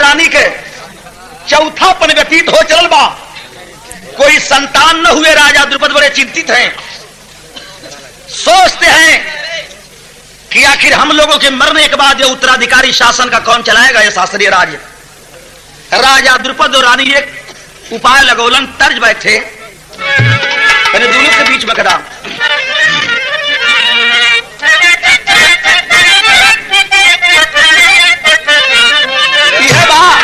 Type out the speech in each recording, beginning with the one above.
रानी के चौथा पन व्यतीत हो चल बा, कोई संतान न हुए। राजा द्रुपद बड़े चिंतित हैं, सोचते हैं कि आखिर हम लोगों के मरने के बाद ये उत्तराधिकारी शासन का कौन चलाएगा, ये शास्त्रीय राज्य। राजा द्रुपद और रानी एक उपाय लगौलन, तर्ज बैठे, मैंने दोनों के बीच में खड़ा। यह बात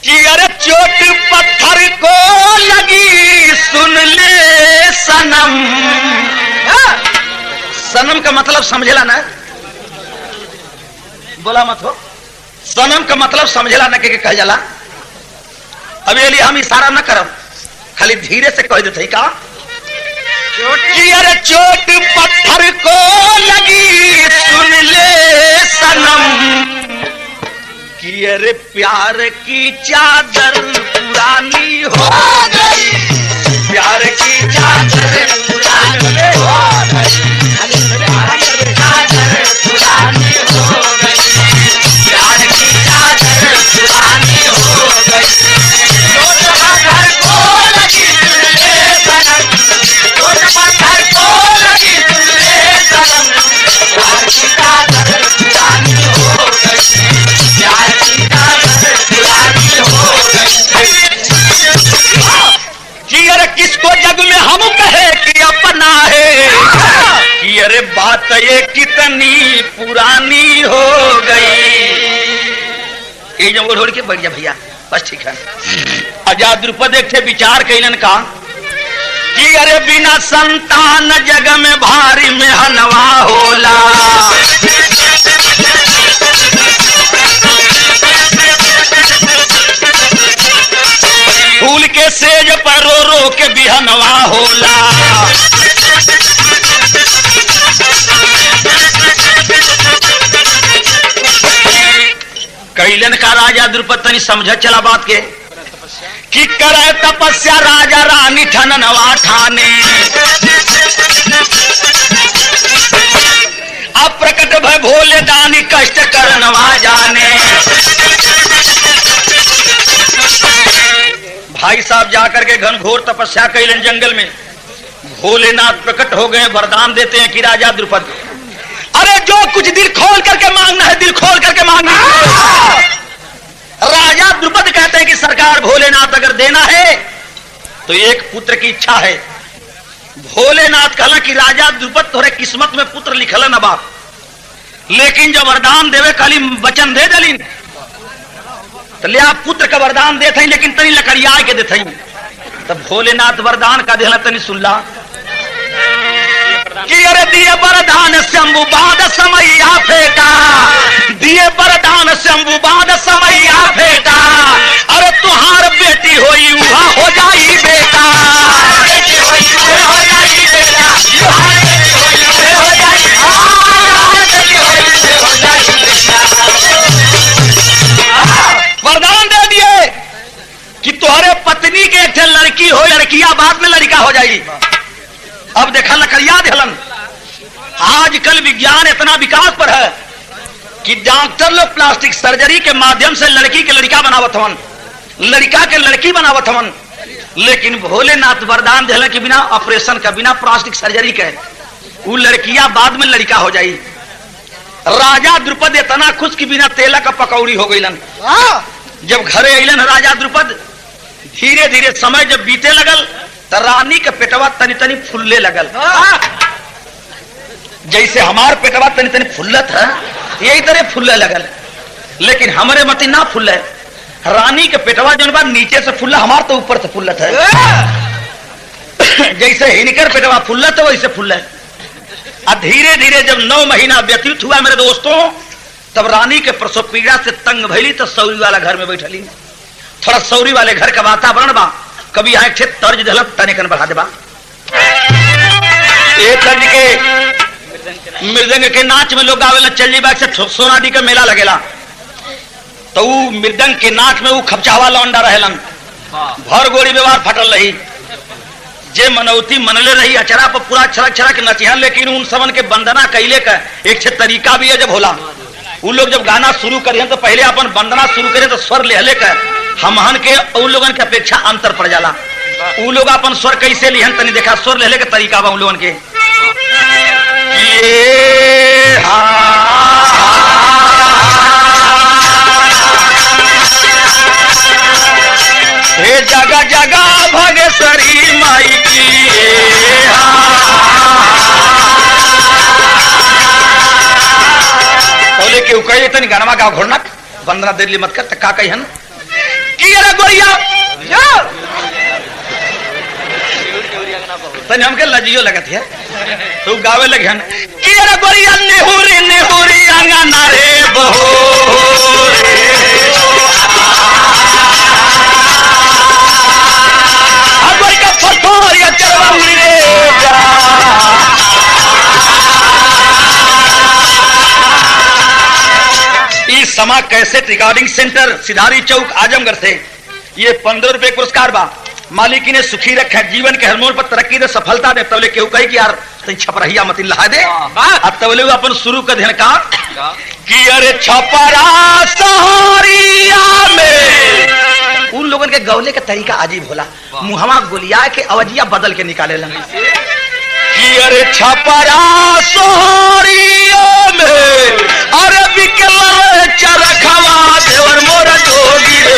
कि अरे चोट पत्थर को लगी सुन ले सनम। सनम का मतलब समझेला ना, बोला मत हो। सनम का मतलब समझेला ना के कह जाला। अब ये लिए हम इशारा न करब, खाली धीरे से कह देते का कि अरे चोट पत्थर को लगी सुन ले सनम, कि अरे प्यार की चादर पुरानी हो गई, प्यार की चादर पुरानी हो गई, प्यार की चादर पुरानी हो गई, प्यार की चादर पुरानी हो गई। चोट पत्थर को लगी सुन ले सनम, चोट पत्थर को लगी सुन ले सनम, प्यार की चादर पुरानी हो गई, प्यार की चादर पुरानी हो गई। कि अरे किसको जग में हम कहे कि अपना है, कि अरे बात ये कितनी पुरानी हो गई। ये जो ओढ़ के बढ़िया भैया बस ठीक है। आजाद द्रुपद एक थे विचार कैलन का कि अरे बिना संतान जग में भारी में हनवा होला, फूल के सेज पर रो रो के बिहनवा होला। कैलन का राजा द्रुपद तनी समझ चला बात के कि करे तपस्या राजा रानी ठननवा ठाने, अप्रकट भय भोले दानी कष्ट करनवा जाने। भाई साहब जाकर के घनघोर तपस्या कैलन जंगल में, भोलेनाथ प्रकट हो गए, वरदान देते हैं कि राजा द्रुपद अरे जो कुछ दिल खोल करके मांगना है, दिल खोल करके मांगना है। राजा द्रुपद कहते हैं कि सरकार भोलेनाथ अगर देना है तो एक पुत्र की इच्छा है। भोलेनाथ कहला कि राजा द्रुपद तोरे किस्मत में पुत्र लिखल न बाप, लेकिन जब वरदान देवे खाली वचन दे दलिन तो ले आप पुत्र का वरदान देते हैं, लेकिन तनी लकड़िया के देते हैं। तब भोलेनाथ वरदान का देहला तनी सुनला कि अरे दिए वरदान शंभु बाद समैया फेटा, दिए वरदान शंभु बाद समैया फेटा, अरे तुहार बेटी होई उहा हो जाई बेटा, बेटी होई उहा हो जाई बेटा, तुहार बेटी होई उहा हो जाई, बेटी होई उहा हो जाई बेटा। वरदान दे दिए कि तुम्हारे पत्नी के एक लड़की हो, लड़कियां बाद में लड़का हो जाएगी। अब देखा लकड़िया देहलन। आजकल विज्ञान इतना विकास पर है कि डॉक्टर लोग प्लास्टिक सर्जरी के माध्यम से लड़की के लड़का बनावत हवन, लड़का के लड़की बनावत हवन। लेकिन भोलेनाथ वरदान देहलन कि बिना ऑपरेशन का, बिना प्लास्टिक सर्जरी के वो लड़कियां बाद में लड़का हो जाई। राजा द्रुपद इतना खुश कि बिना तेला का पकौड़ी हो गईलन। जब घरे अलन राजा द्रुपद, धीरे धीरे समय जब बीते लगल तो रानी के पेटवा तनी तनी फुल्ले लगल। जैसे हमार पेटवा तनी तनी फुल्लत है, यही तरह फुल्ले लगल। लेकिन हमारे मती ना फुल्ले, रानी के पेटवा जो बात नीचे से फुल्ला, हमार तो ऊपर से फुल्लत है। जैसे हिनकर पेटवा फुल्लत है वैसे फुल्ले। और धीरे धीरे जब 9 महीना व्यतीत हुआ मेरे दोस्तों, तब रानी के प्रसव पीड़ा से तंग भैली तो सौरी वाला घर में बैठली। थोड़ा सौरी वाले घर का वातावरण बा, कभी यहाँ एक तर्ज दलत तनिकन बढ़ा देबा। एक तर्ज के मृदंग के नाच में लोग आवेला, चल बाग से सोनाडी का मेला लगेला तो वो मृदंग के नाच में वो खपचावा लौंडा रहेलन, भर गोड़ी व्यवहार फटल रही। जे मनौती मनले रही अचरा पर पूरा छरक छरक नचिहन। लेकिन उन सबन के बंदना कैले का एक तरीका भी है जब होला उ लोग जब गाना शुरू करें तो पहले अपन वंदना शुरू करें तो स्वर ले कर हमहन के उन लोगन के अपेक्षा अंतर पड़ जाला। उ लोग अपन स्वर कैसे लिहन तनी देखा, स्वर ले के तरीका बा उन लोगन के। हे जगह जगह भगेश्वरी माई की बोले के कहे तनी गाना गाँव घोड़ना वंदना देर मत कर का कहन की अरे गोरिया तनी हमके लजियो लगत है तो गावे लगन की अरे गोरिया नेहुरी नेहुरी अंगना रे बहो अबई का फटोरिया चरवाउली रे इस समा कैसेट रिकॉर्डिंग सेंटर सिधारी चौक आजमगढ़ से ये 15 रुपए पुरस्कार बा। मालिकी ने सुखी रखे जीवन के हरमोन पर तरक्की दे सफलता दे। तबले केहू कही कि यार तई छपरहिया मत लहा दे अब तबले अपन शुरू कर देन का कि अरे छपरा सहरिया में उन लोगन के गौले का तरीका अजीब होला। मुहवा गोलिया के अवजिया बदल के निकाले लन कि अरे छपरा सहरिया में अरे बिकल चरखवा देवर मोर जोगी रे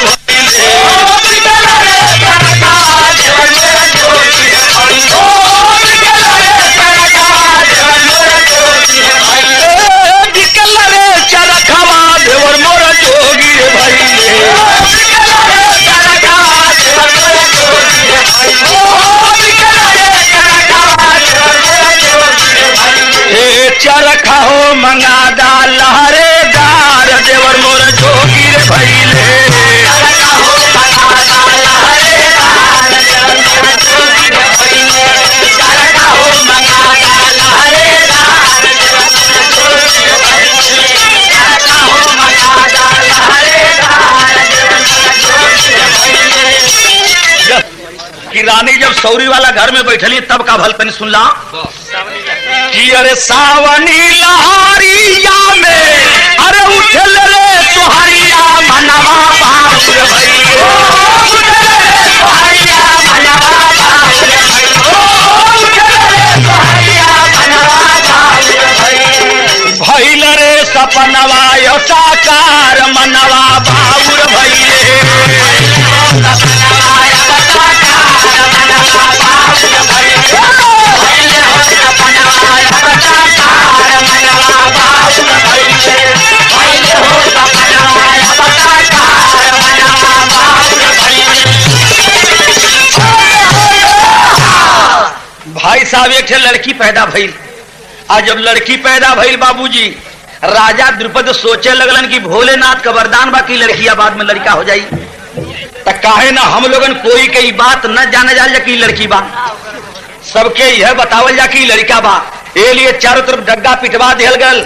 चरखा हो मंगा डाल लहरेदार देवर मोर जोगी रे भैले कि रानी जब सौरी वाला घर में बैठली तब का भल तनी सुनला कि अरे सावनी लहरिया में अरे उठल रे तोहरिया मनवा बाबुर भैल रे सपनवा यो साकार मनवा बाबुर भैले भाई साहब एक लड़की पैदा भइल। आज जब लड़की पैदा भइल बाबूजी राजा द्रुपद सोचे लगलन कि भोलेनाथ का वरदान बा कि लड़किया बाद में लड़का हो जाई त काहे ना हम लोगन कोई के बात न जाने जाल कि लड़की बा सबके यह बतावल जा कि लड़का बा। ए लिए चारों तरफ डग्गा पिटवा दिहल गल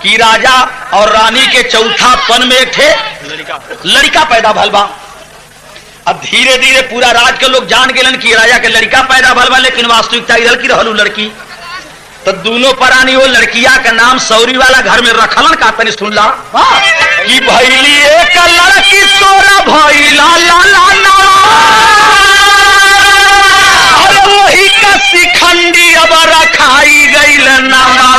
कि राजा और रानी के चौथा पन में एक थे लड़का पैदा भल बा। अब धीरे धीरे पूरा राज के लोग जान गेलन कि राजा के लड़का पैदा भल बा, लेकिन वास्तविकता इधर की रहलू लड़की। तो दोनों परानी वो लड़किया का नाम सौरी वाला घर में रखलन का तनी सुनला कि भैली एक लड़की सोरा भैला ला ला ना और वही का शिखंडी अब रखाई गईल नामा।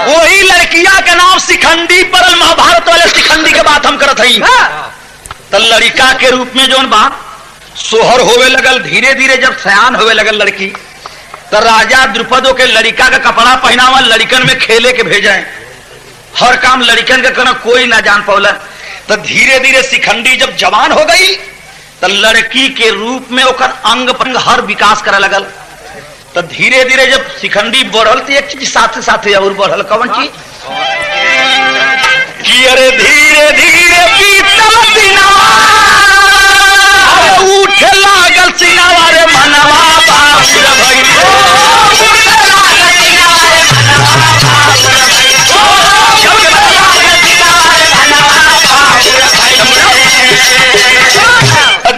वही लड़किया का नाम शिखंडी परल महाभारत वाले शिखंडी के बात हम करत हई। तो लड़का के रूप में जोन बा सोहर होवे लगल। धीरे धीरे जब सयान होवे लगल लड़की तो राजा द्रुपदों के लड़का का कपड़ा पहनावा लड़कन में खेले के भेजे। हर काम लड़कन का करना कोई ना जान पावला। तो धीरे धीरे शिखंडी जब जवान हो गई तो लड़की के रूप में ओकर अंग पंग हर विकास करे लगल। तो धीरे धीरे जब शिखंडी बढ़ल तो एक चीज साथ साथ और बढ़ल। कौन चीज कि अरे धीरे धीरे बीतल दिनवा उठे लागल सिनावा रे मनवा बाबुर भइलो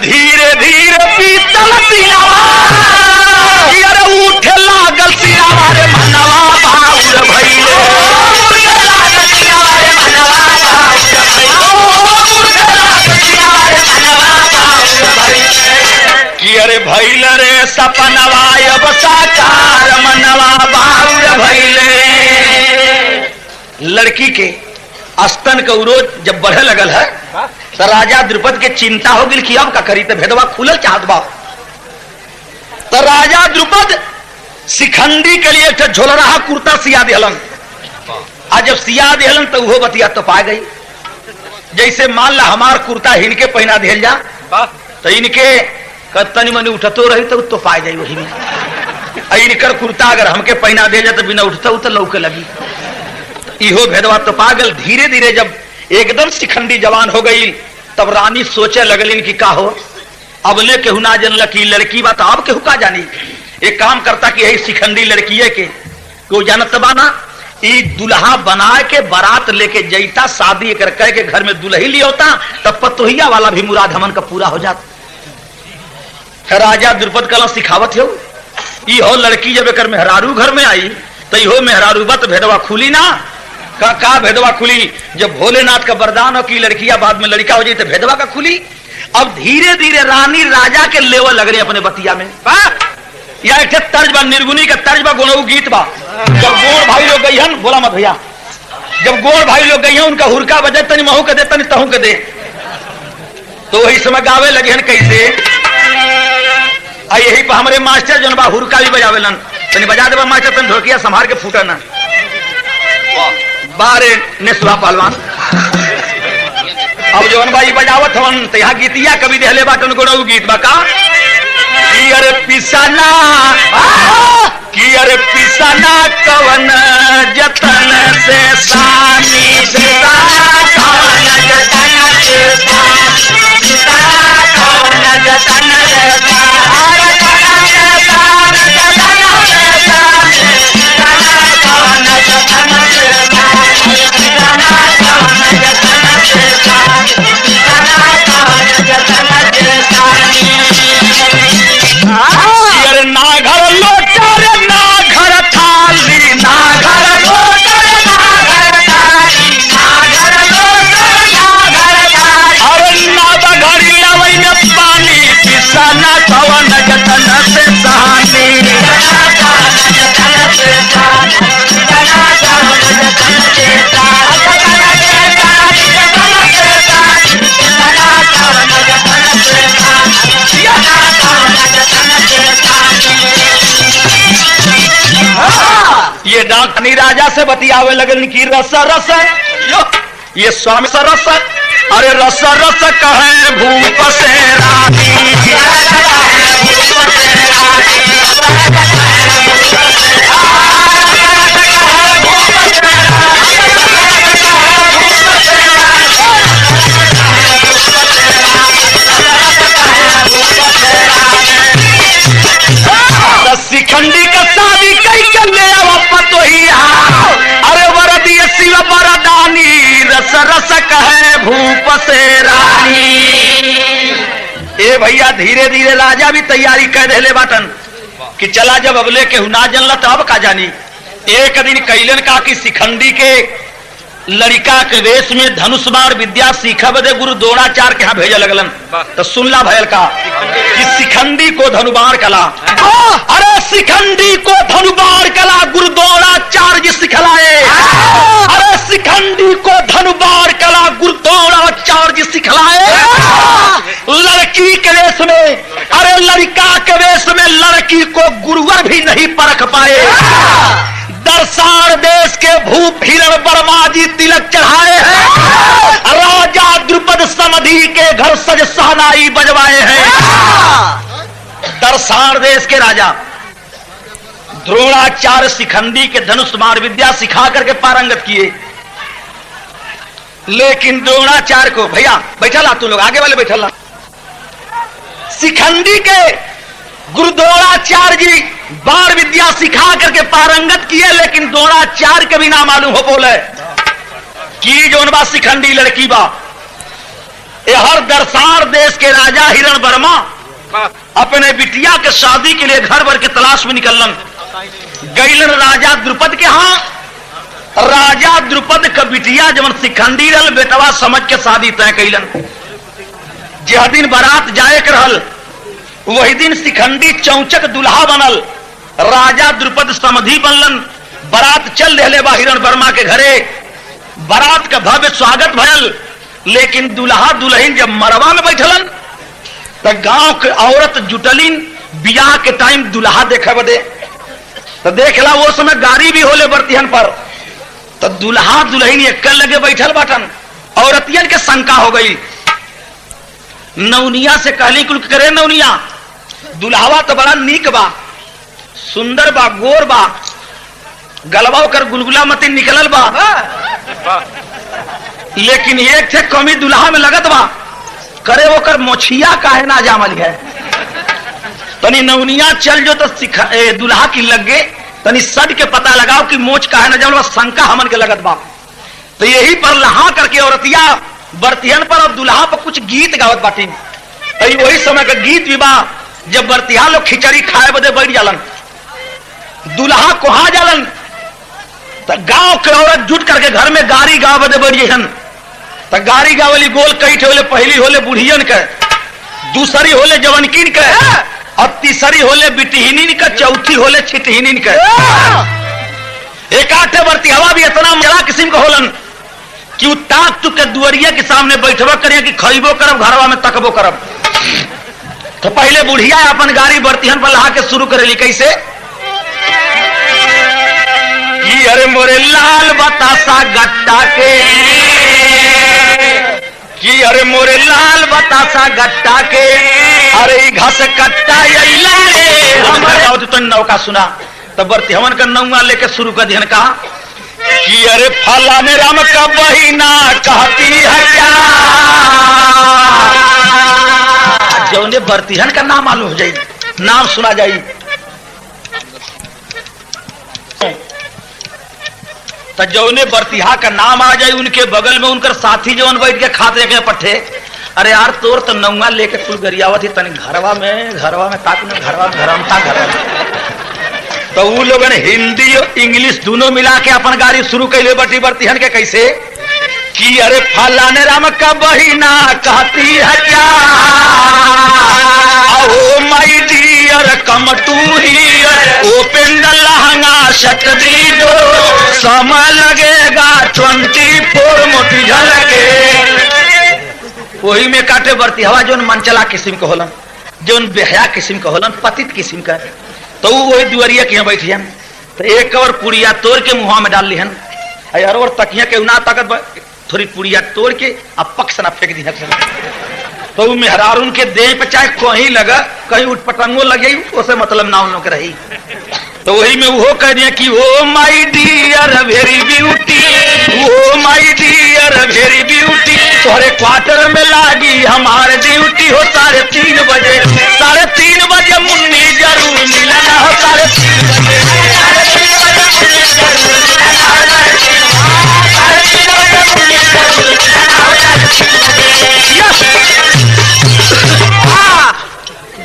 धीरे धीरे बीतल दिनवा अरे उठे लागल सिनावा रे मनवा बाबुर भइलो सपनवा अब साकार मनवा बाउर भइले। लड़की के स्तन का उरोज जब बढ़े लगल है तो राजा द्रुपद के चिंता हो गई कि अब का करी, तो भेदवा खुलल चाहत बा। तो राजा द्रुपद शिखंडी के लिए झोलराहा कुर्ता सिया दिहलन। आज जब सिया दिहलन तो वो बतिया तो पा गई। जैसे मान ला हमार कुर्ता इनके पहना दिल जा तो इनके तनी मनी उठतो रही तो पा जाई वही में। इनकर कुर्ता अगर हमके पहना दे जा तो बिना उठता तो लौके लगी। इहो भेदवा तो पागल। धीरे धीरे जब एकदम शिखंडी जवान हो गई तब रानी सोचे लगलिन कि का हो, अबले केहू ना जनल की लड़की बात अब केहू का जानी। एक काम करता कि यही शिखंडी लड़की है के कोई जानत बाना, ई दुल्हा बना के बारात लेके जैता, शादी कर कह के घर में दुल्ही लिया होता तब पतोहिया वाला भी मुराद हमन का पूरा हो जाता। राजा द्रुपद कला सिखावत हो ई हो लड़की जब एक मेहरारू घर में आई तो इहो मेहरारू बत भेदवा खुली ना का भेदवा खुली। जब भोलेनाथ का वरदान हो कि लड़कियां बाद में लड़का हो जाए तो भेदवा का खुली। अब धीरे धीरे रानी राजा के लेवल लग रहे अपने बतिया में। या एक तर्ज बा, निर्गुणी का तर्ज बा, गुणऊ गीत बा। जब गोड़ भाई लोग गई हन, बोला मत भैया, जब गोड़ भाई लोग गई हन उनका हुरका बजे तनी महू के दे तनी तहू के दे, तो वही समय गावे लगे हन कैसे। यही पर हमारे मास्टर जो बा हुरका भी बजावे लन, तनी बजा दे मास्टर, तनी ढोलकिया संभाल के फूटा ना बारे ने सुहा पहलवान। अब जौन भाई बजावत हवन तो यहाँ गीतिया कभी देहले बाटन गोड़ऊ गीत बा का कि अरे पिसाना कवन जतन से सानी ना घर लोटर ना घर थाली ना घर लोटर ना घर थाली ना घर लोटर ना घर थाली अरे ना बघड़ी लवई में पानी पिसाना कवन जतन से सहानी ये डाकनी राजा से बतियावे लगन की रस रस ये स्वामी सरस, अरे रस रस कहे भूप से रानी शिखंडी का शादी कई कर ले पतोहिया अरे वरदी शिव वरदानी रस रस कहे भूप से रानी। ए भैया धीरे धीरे राजा भी तैयारी कर दे बाटन कि चला जब अबले के ना जनला तो अब का जानी। एक दिन कैलन का कि शिखंडी के लड़का के वेश में धनुष बाण विद्या सीखा बदे गुरु द्रोणाचार्य के यहाँ भेजा लगलन। तो सुनला भयल का कि शिखंडी को धनुबाण कला, अरे शिखंडी को धनुबाण कला गुरु द्रोणाचार्य सिखलाए। अरे शिखंडी को धनुबाण कला गुरु द्रोणाचार्य सिखलाए। लड़की के वेश में, अरे लड़का के वेश में लड़की को गुरुवर भी नहीं परख पाए। दर्शान देश के भूप हिरण वर्मा जी तिलक चढ़ाए हैं। राजा द्रुपद समधि के घर सज सहनाई बजवाए हैं। दर्शान देश के राजा द्रोणाचार्य शिखंडी के धनुष बाण विद्या सिखा करके पारंगत किए, लेकिन द्रोणाचार्य को भैया बैठा ला, तू लोग आगे वाले बैठा ला। शिखंडी के गुरु द्रोणाचार्य जी बाण विद्या सिखा करके पारंगत किए, लेकिन द्रोणाचार्य के भी ना मालूम हो बोले कि जोन बा शिखंडी लड़की बा। हर दर्शान देश के राजा हिरण वर्मा अपने बिटिया के शादी के लिए घर भर के तलाश में निकलन। गईलन राजा द्रुपद के यहाँ। राजा द्रुपद का बिटिया जब शिखंडी रल बेटवा समझ के शादी तय कैलन। जह दिन बारात जाए के रहल वही दिन शिखंडी चौचक दुल्हा बनल, राजा द्रुपद समधि बनलन। बारात चल रहे बा हिरण वर्मा के घरे, बारात का भव्य स्वागत भयल। लेकिन दुल्हा दुल्हन जब मरवा में बैठलन तो गांव के औरत जुटलिन बियाह के टाइम दुल्हा देखे बदे। तो देखला वो समय गाड़ी भी होले बर्तिहन पर, तो दुल्हा दुल्हन एक लगे बैठल बाटन। औरतियन के शंका हो गई, नौनिया से कहली कुल करे नौनिया दुल्हावा तो बड़ा नीक बा, सुंदर बा, गोर बा, गलबा कर गुलगुला मती निकलल बा, लेकिन एक थे कमी दुल्हा में लगत बा, करे वो कर मोछिया काहे ना जामल है। तनी नौनिया चल जो तो दुल्हा की लग गे, तनी सड के पता लगाओ कि मोच काहे ना जामल, शंका हमन के लगत बा। तो यही पर लहा करके औरतिया बर्तिहन पर और दुल्हा पर कुछ गीत गावत बाटी। वही समय का गीत विवाह, जब बर्तिहा लोग खिचड़ी खाए बदे बैठ जालन, दुल्हा कोहा जालन, तो गांव के औरत जुट करके घर में गाड़ी गाव बदे बैठ जैसन। तो गाड़ी गावली गोल कई होले, पहली होले बुढ़ियन के, दूसरी होले जवनकिन के, और तीसरी होले बिटिहिनीन के, चौथी होले छिटहिनीन के। एक आठे बर्तिहवा भी इतना मजा किस्म के होलन कि ताक तुक के दुआरिया के सामने बैठबो करिए कि खइबो करब, घरवा में तकबो करब। तो पहले बुढ़िया अपन गाड़ी बर्तिहन पर लहा के शुरू करेली कैसे कि अरे मोरे लाल बतासा गट्टा के, कि अरे मोरे लाल बतासा गट्टा के, अरे घास कट्टा हमारे तो नौका सुना। तब बर्तिहवन का नौवा लेके शुरू कर दिहन कहा कि अरे फलाने राम का बहिना कहती है क्या, जौने बर्तिहन का नाम मालूम हो जाए, नाम सुना जाए। तो जौने बर्तिहा का नाम आ जाए, उनके बगल में उनकर साथी जौन बैठ के खाते के पट्टे, अरे यार तोर तो नौवा लेके कुल गरियावत ही तनी घरवा में ताक में घरवा तो वो लोगों ने हिंदी और इंग्लिश दोनों मिला के अपन गाड़ी शुरू कैले बटी बर्तिहन के कैसे कि अरे फलाने राम का बहिना कहती है क्या, ओ my dear come to here, open the lehenga shut दी डोर, समय लगेगा 24 मोटी झलके। वही में काटे बर्तिहवा जोन मनचला किस्म के होलन, जोन बेहया किस्म के होलन, पतित किस्म का, तो वही दुआरिया के यहाँ बैठियन। तो एक और पुड़िया तोड़ के मुहा में डाल लिहन, और तकिया के उना ताकत थोड़ी पुड़िया तोड़ के अब पक्ष ना फेंक दी। तो मेहरारून के देह पे चाहे कहीं लगा, कहीं उठपटंगो लगे, उसे मतलब ना उन लोग रही। तो वही में वो कह दिया कि oh my dear very beauty, oh my dear very beauty, तोहरे क्वार्टर में लागी हमारे ड्यूटी हो 3:30 बजे, 3:30 बजे मुन्नी जरूर मिलना हो, 3:30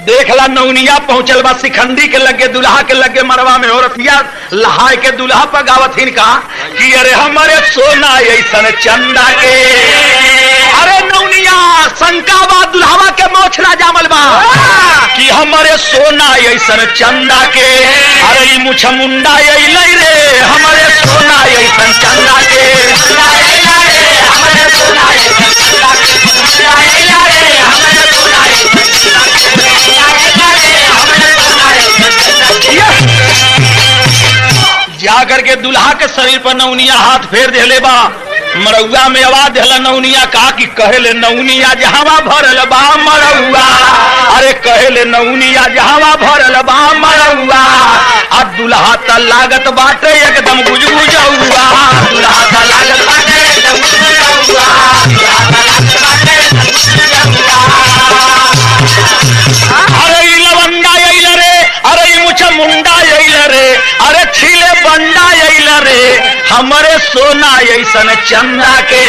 देखला नौनिया पहुंचल बा शिखंडी के लगे, दुल्हा के लगे मरवा में, औरतिया लहाय के दुल्हा पर गावथिन का कि अरे हमारे सोना ऐसन चंदा के, अरे नौनिया शंका बा दुल्हावा के मोछला जामल बा कि हमारे सोना ऐसन चंदा के, अरे मुछ मुंडा अइलै रे, हमारे सोना ऐसन चंदा के, हमारे सोना ऐसन चंदा जाकर के दुल्हा के शरीर पर नौनिया हाथ फेर देले बा। मरौआ में आवाज देला नौनिया का कि कहेले नौनिया जहावा भरल बा मरौआ, अरे कहेले नौनिया जहावा भरल बा मरौआ, आ दुल्हा त लागत बाटे एकदम गुजगुजौआ, दुल्हा त लागत बाटे एकदम गुजगुजौआ, दुल्हा त लागत बाटे एकदम गुजगुजौआ। अरे ई लवंडा अइल रे, अरे ई मुछ मुंडा अइल रे, अरे छिले बंडा अइल रे, हमारे सोना ऐसन चंदा के।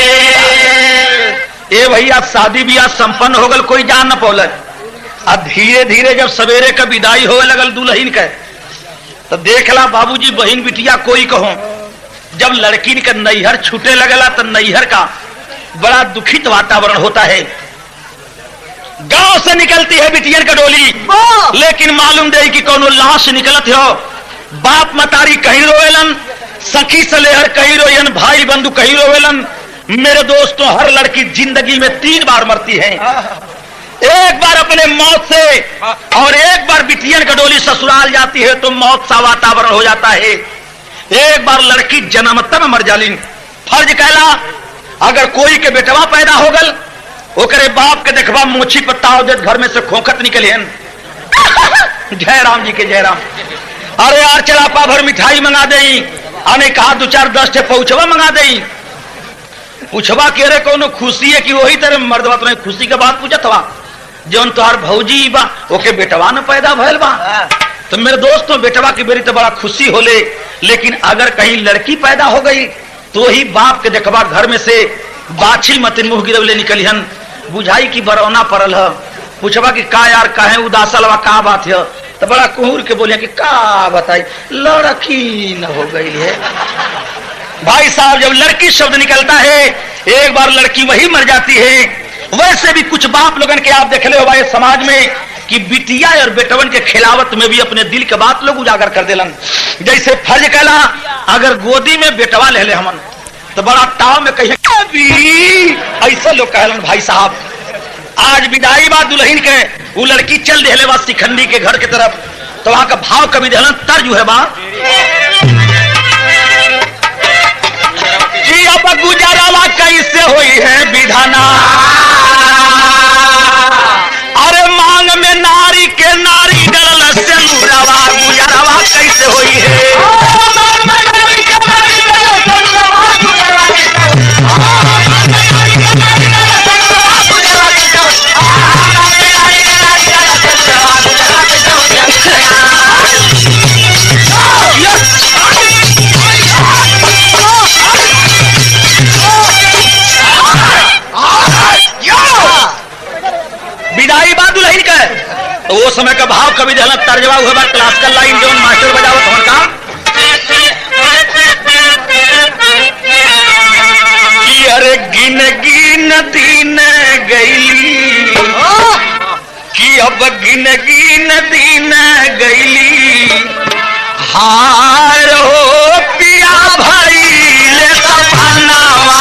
ए भैया शादी ब्याह संपन्न हो गल, कोई जान न पौल। अब धीरे धीरे जब सवेरे का विदाई होवे लगल दुल्हन के, तो देखला बाबूजी बहन बिटिया कोई कहो, जब लड़की के नैहर छूटे लगला तो नैहर का बड़ा दुखित वातावरण होता है। गांव से निकलती है बिटियन का डोली, लेकिन मालूम दे कि कोनो लाश निकलत हो। बाप मतारी कहीं रोवेलन, सखी सलेहर कहीं रोयन, भाई बंधु कहीं रोवेलन। मेरे दोस्तों, हर लड़की जिंदगी में 3 बार मरती है। एक बार अपने मौत से और एक बार बिटियन का डोली ससुराल जाती है तो मौत सा वातावरण हो जाता है। एक बार लड़की जन्मतन मर जालिन। फर्ज कहला, अगर कोई के बेटवा पैदा हो गल, ओकरे बाप के देखबा मोची पत्ता दे, घर में से खोखत निकले। जय राम जी के जय राम। अरे यार चला पा भर मिठाई मंगा दई, आने कहा 2-4-10 ठे पहुंचवा मंगा दई। पूछवा के रे कोनो खुशी है कि वही तरह मर्दवा तुम्हें खुशी के बात पूछत हवा जौन तोहार भौजी बा ओके बेटवा न पैदा भयल बा। तो मेरे दोस्तों, बेटवा की बेरी तो बड़ा खुशी होले, लेकिन अगर कहीं लड़की पैदा हो गई तो ही बाप के देखबा घर में से बाछी मत मुंह गिरवले निकलिहन, बुझाई की बरौना पड़ल है। पूछवा कि का यार काहे उदासल बा, का बात है? तो बड़ा कुहूर के बोले कि का बताई, लड़की न हो गई है। भाई साहब, जब लड़की शब्द निकलता है, एक बार लड़की वही मर जाती है। वैसे भी कुछ बाप लोगन के आप देख ले हो भाई समाज में कि बिटिया और बेटवन के खिलावत में भी अपने दिल के बात लोग उजागर कर देलन। जैसे फर्ज कहला, अगर गोदी में बेटवा ले ले हमन तो बड़ा ताव में कहिए ऐसा लोग कहलन। भाई साहब, आज विदाई बा दुल्हन के, वो लड़की चल देले बा शिखंडी के घर के तरफ, तो वहां का भाव कभी देलन तर्ज है बा जी, अब गुजारा कैसे हुई है विधाना, अरे मांग में नारी के नारी डलल से मुरावा, गुजारा कैसे हुई है। विदाई बात दुल्हन का तो वो समय का भाव कभी जहला तर्जवा हुआ बार क्लासिकल लाइन जो मास्टर बजावत हमन का कि अरे गिन गिन दिन गईली, कि अब गिन गिन दिन गईली, हार हो पिया भाई ले सपनावा,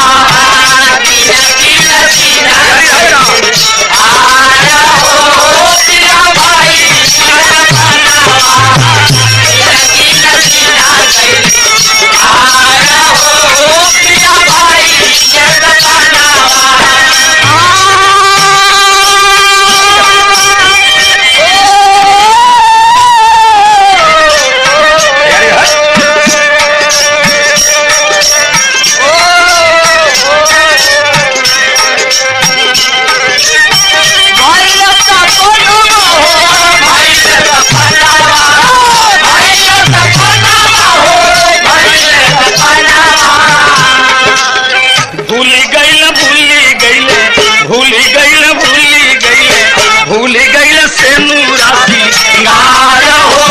भूल गई से नूरासी नार हो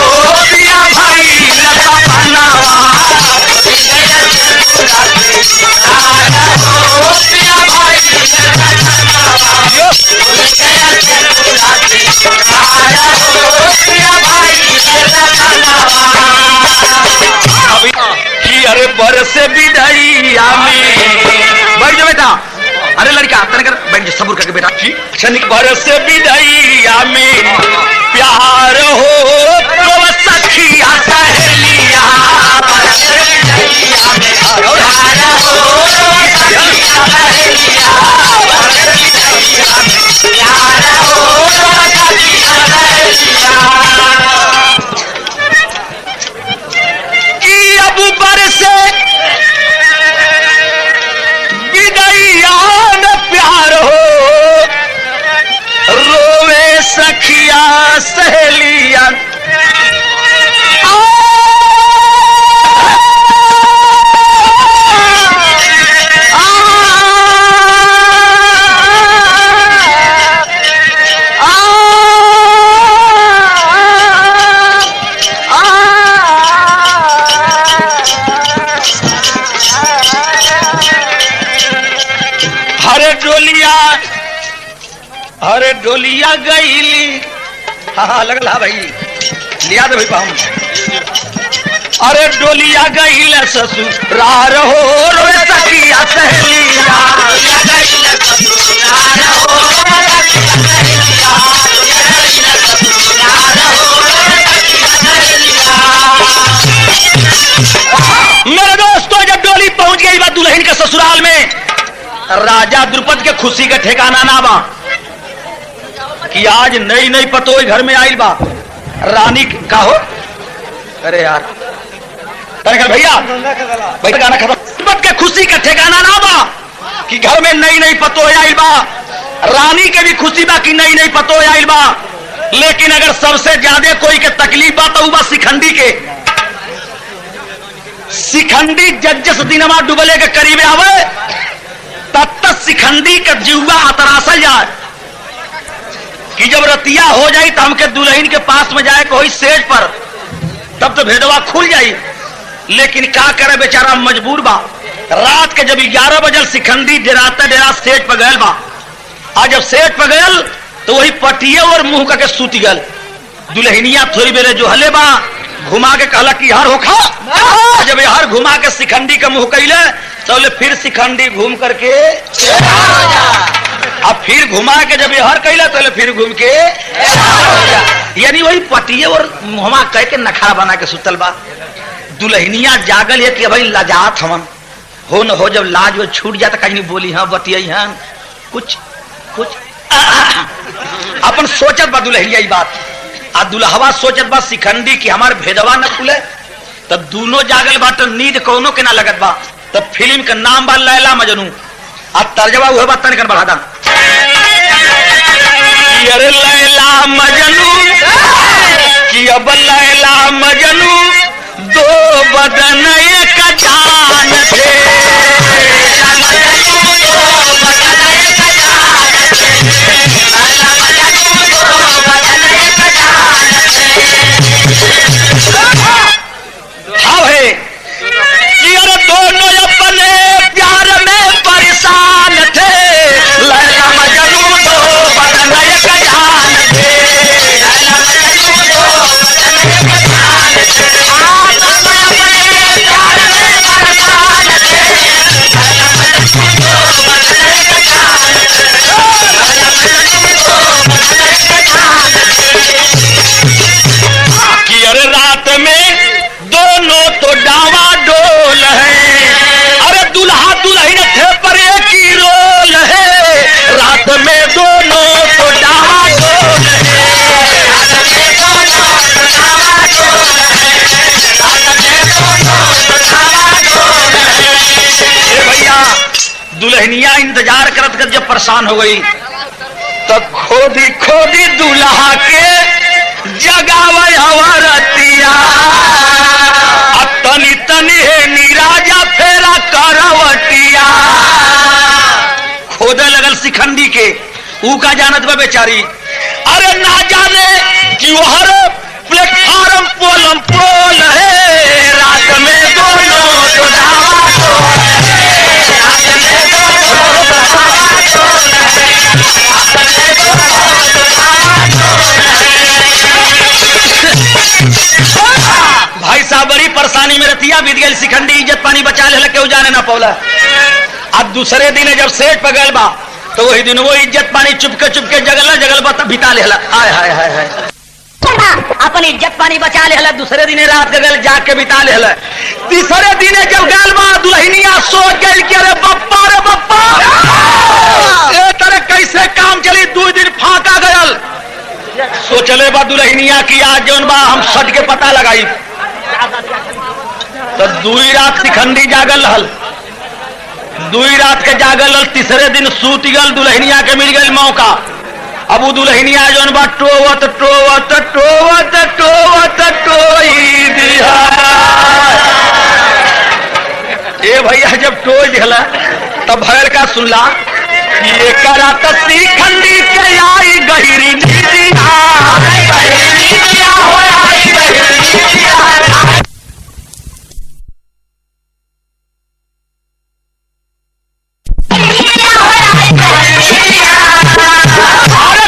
पिया भाई सपनावा, कि अरे बरस विदाइया में बैठ जा बेटा, अरे लड़का तनकर बैठ जा, सब्र करके बेटा। क्षणिक बरस विदाइया में प्यार हो तो सखिया सहेलिया, कि अब बरसे विदाइया में प्यार हो, रोवे सखिया सहेलिया, अरे डोलिया गईली, हाँ लगल हा भाई, लिया दे भाई पाऊँ। अरे डोलिया गईल ससुरार हो रोए सखिया सहेलिया, मेरे दोस्तों जब डोली पहुंच गई बा दुल्हन के ससुराल में, राजा द्रुपद के खुशी का ठिकाना ना बा कि आज नई नई पतोई घर में आइल बा। रानी का हो, अरे यार भैया गाना खत्म। द्रुपद के खुशी का ठिकाना ना बा कि घर में नई नई पतोई आइल बा। रानी के भी खुशी बा कि नई नई पतोई आइल बा, लेकिन अगर सबसे ज्यादा कोई के तकलीफ बा तो बा शिखंडी के। शिखंडी जस दिनमा डुबले के करीब आवे तब तक शिखंडी का जीवा अतरासल जाए कि जब रतिया हो जाए तो हमके दुल्हन के पास में जाए कोई सेज पर, तब तो भेदवा खुल जाए। लेकिन क्या करे बेचारा मजबूर बा। रात के जब 11 बजे शिखंडी डेराता डेरा सेज पर गयल बा। आज जब सेज पर गयल तो वही पटिए और मुंह करके सूती गल। दुल्हनिया थोड़ी बेरे जो हले बा घुमा के कहला कि यार होखा। जब यार घुमा के शिखंडी का मुंह कैले तो फिर शिखंडी घूम करके अब फिर घुमा के जब यार कैला तो फिर घूम के, यानी वही पटिए और मुहमा कह के नखरा बना के सुतल बा। दुल्हनिया जागल है कि भाई लजात हमन हो न हो, जब लाज वो छूट जाता कहीं नहीं बोली हाँ बतियाई हाँ कुछ कुछ अपन सोचत बा दुल्हनिया बात। आ दुल्हवा सोचत बा शिखंडी की हमारे भेदवा न खुले, तब दोनों जागल बा तो नींद कोनो के ना लगत बा। तब फिल्म का नाम बा लैला मजनू, आ तर्जमा हुआ बा तनिक बढ़ा दा। अरे लैला मजनू कि अब लैला मजनू दो बदन एक जान थे। दोनों अपने प्यार में परेशान थे, लैला मजनू दो बदन एक जान थे। लैला मजनू दो बदन एक जान थे। दोनों अपने प्यार में परेशान थे, लैला मजनू दो बदन एक जान थे। लैला मजनू दो बदन एक जान थे। कि अरे रात में दोनों तो डावा डोल है, अरे दुल्हा दुल्हन थे पर एक ही रोल है। रात में दोनों तो डावा डोल है, रात में दोनों तो डावा डोल है, रात में दोनों तो डावा डोल है। भैया दुल्हनिया इंतजार करत कर जब परेशान हो गई तो खोदी खोदी दुल्हा के जगावे अवरतिया। तनी तनी है नीराजा फेरा करवटिया। खोदे लगल शिखंडी के, ऊ का जानत बा बेचारी। अरे ना जाने कि हर प्लेटफार्म पोलम पोल है। रात में दोनों तो डावा डोल है, रात में दोनों तो डावा डोल है, रात में दोनों तो डावा डोल है। भाई साहब बड़ी परेशानी में रतिया बीत गई। शिखंडी इज्जत पानी बचा ले क्यों जाने ना पौला। अब दूसरे दिन जब सेठ पगल बा तो वही दिन वो इज्जत पानी चुपके चुपके जगल बा तब बिता ले। हाय हाय हाय हाय अपन इज्जत पानी बचा ले। दूसरे दिन रात गल जाग के बिता ले। तीसरे दिन जब गल बा दुल्हनिया सोच गई कि अरे बप्पा रे बप्पा ए तरह कैसे काम चली। 2 दिन फाका गयल। सोचले बा दुल्हनिया की आज जौन बा हम सट के पता लगाई। तो 2 रात शिखंडी जागल रहल। 2 रात के जागल रहल। तीसरे दिन सूत गल। दुल्हनिया के मिल गई मौका। अब वो दुल्हनिया जौन बा टोवत टोवत टोवत टोवत टोई दिया। ए भैया जब टोई दिला तब भैर का सुनला कि ये करा तो शिखंडी के आई गहरी नीतिया। अरे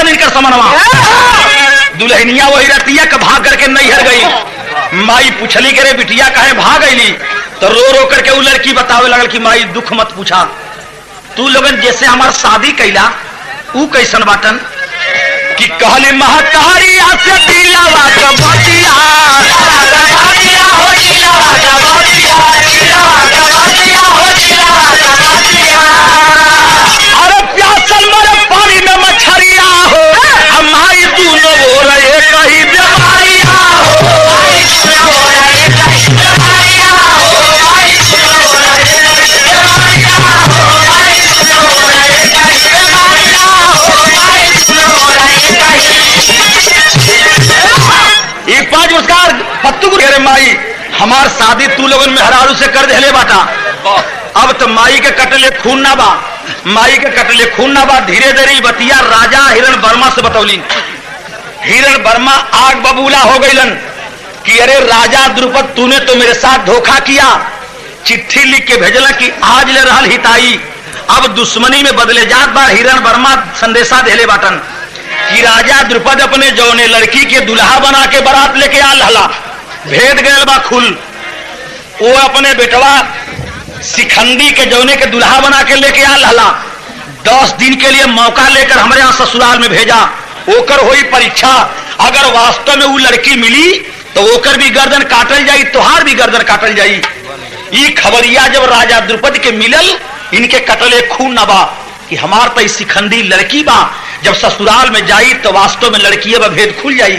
गलन इनकर समनवा। दुल्हनिया वही रतिया का भाग करके नैहर गई। माई पूछली करे बिटिया काहे भाग गईली, तो रो रो करके वो लड़की बतावे लगल कि माई दुख मत पूछा, तू लोगन जैसे हमार शादी कैला ऊ कैसन बाटन कि कहली महतारिया से दिलावा का बतिया अरे प्यासल मरे पानी में मछरिया हो, हमारी दोनों हो रहे कहीं बीमारिया हो। एक पांच उसकार पत्तू को रे माई हमार शादी तू लोगन में हरारू से कर देले बाटा, अब तो माई के कटले खून ना बा, माई के कटले खून ना बा। धीरे धीरे बतिया राजा हिरण वर्मा से बतौली। हिरण वर्मा आग बबूला हो गईलन कि अरे राजा द्रुपद तूने तो मेरे साथ धोखा किया, चिट्ठी लिख के भेजला कि आज ले रहल हिताई, अब दुश्मनी में बदले जात बा। हिरण वर्मा संदेशा देले बाटन कि राजा द्रुपद अपने जौने लड़की के दुल्हा बना के बारात लेके आ लहला, भेद गयल बा खुल। वो अपने बेटवा शिखंडी के जौने के दुल्हा बना के लेके आ लहला, 10 दिन के लिए मौका लेकर हमारे यहाँ ससुराल में भेजा। ओकर हुई परीक्षा, अगर वास्तव में वो लड़की मिली तो ओकर भी गर्दन काटल जाई, तोहार भी गर्दन काटल जाई। ये खबरिया जब राजा द्रुपद के मिलल, इनके कटले खून न बा कि हमार तो शिखंडी लड़की बा, जब ससुराल में जाई तो वास्तव में लड़की बा भेद खुल जाई,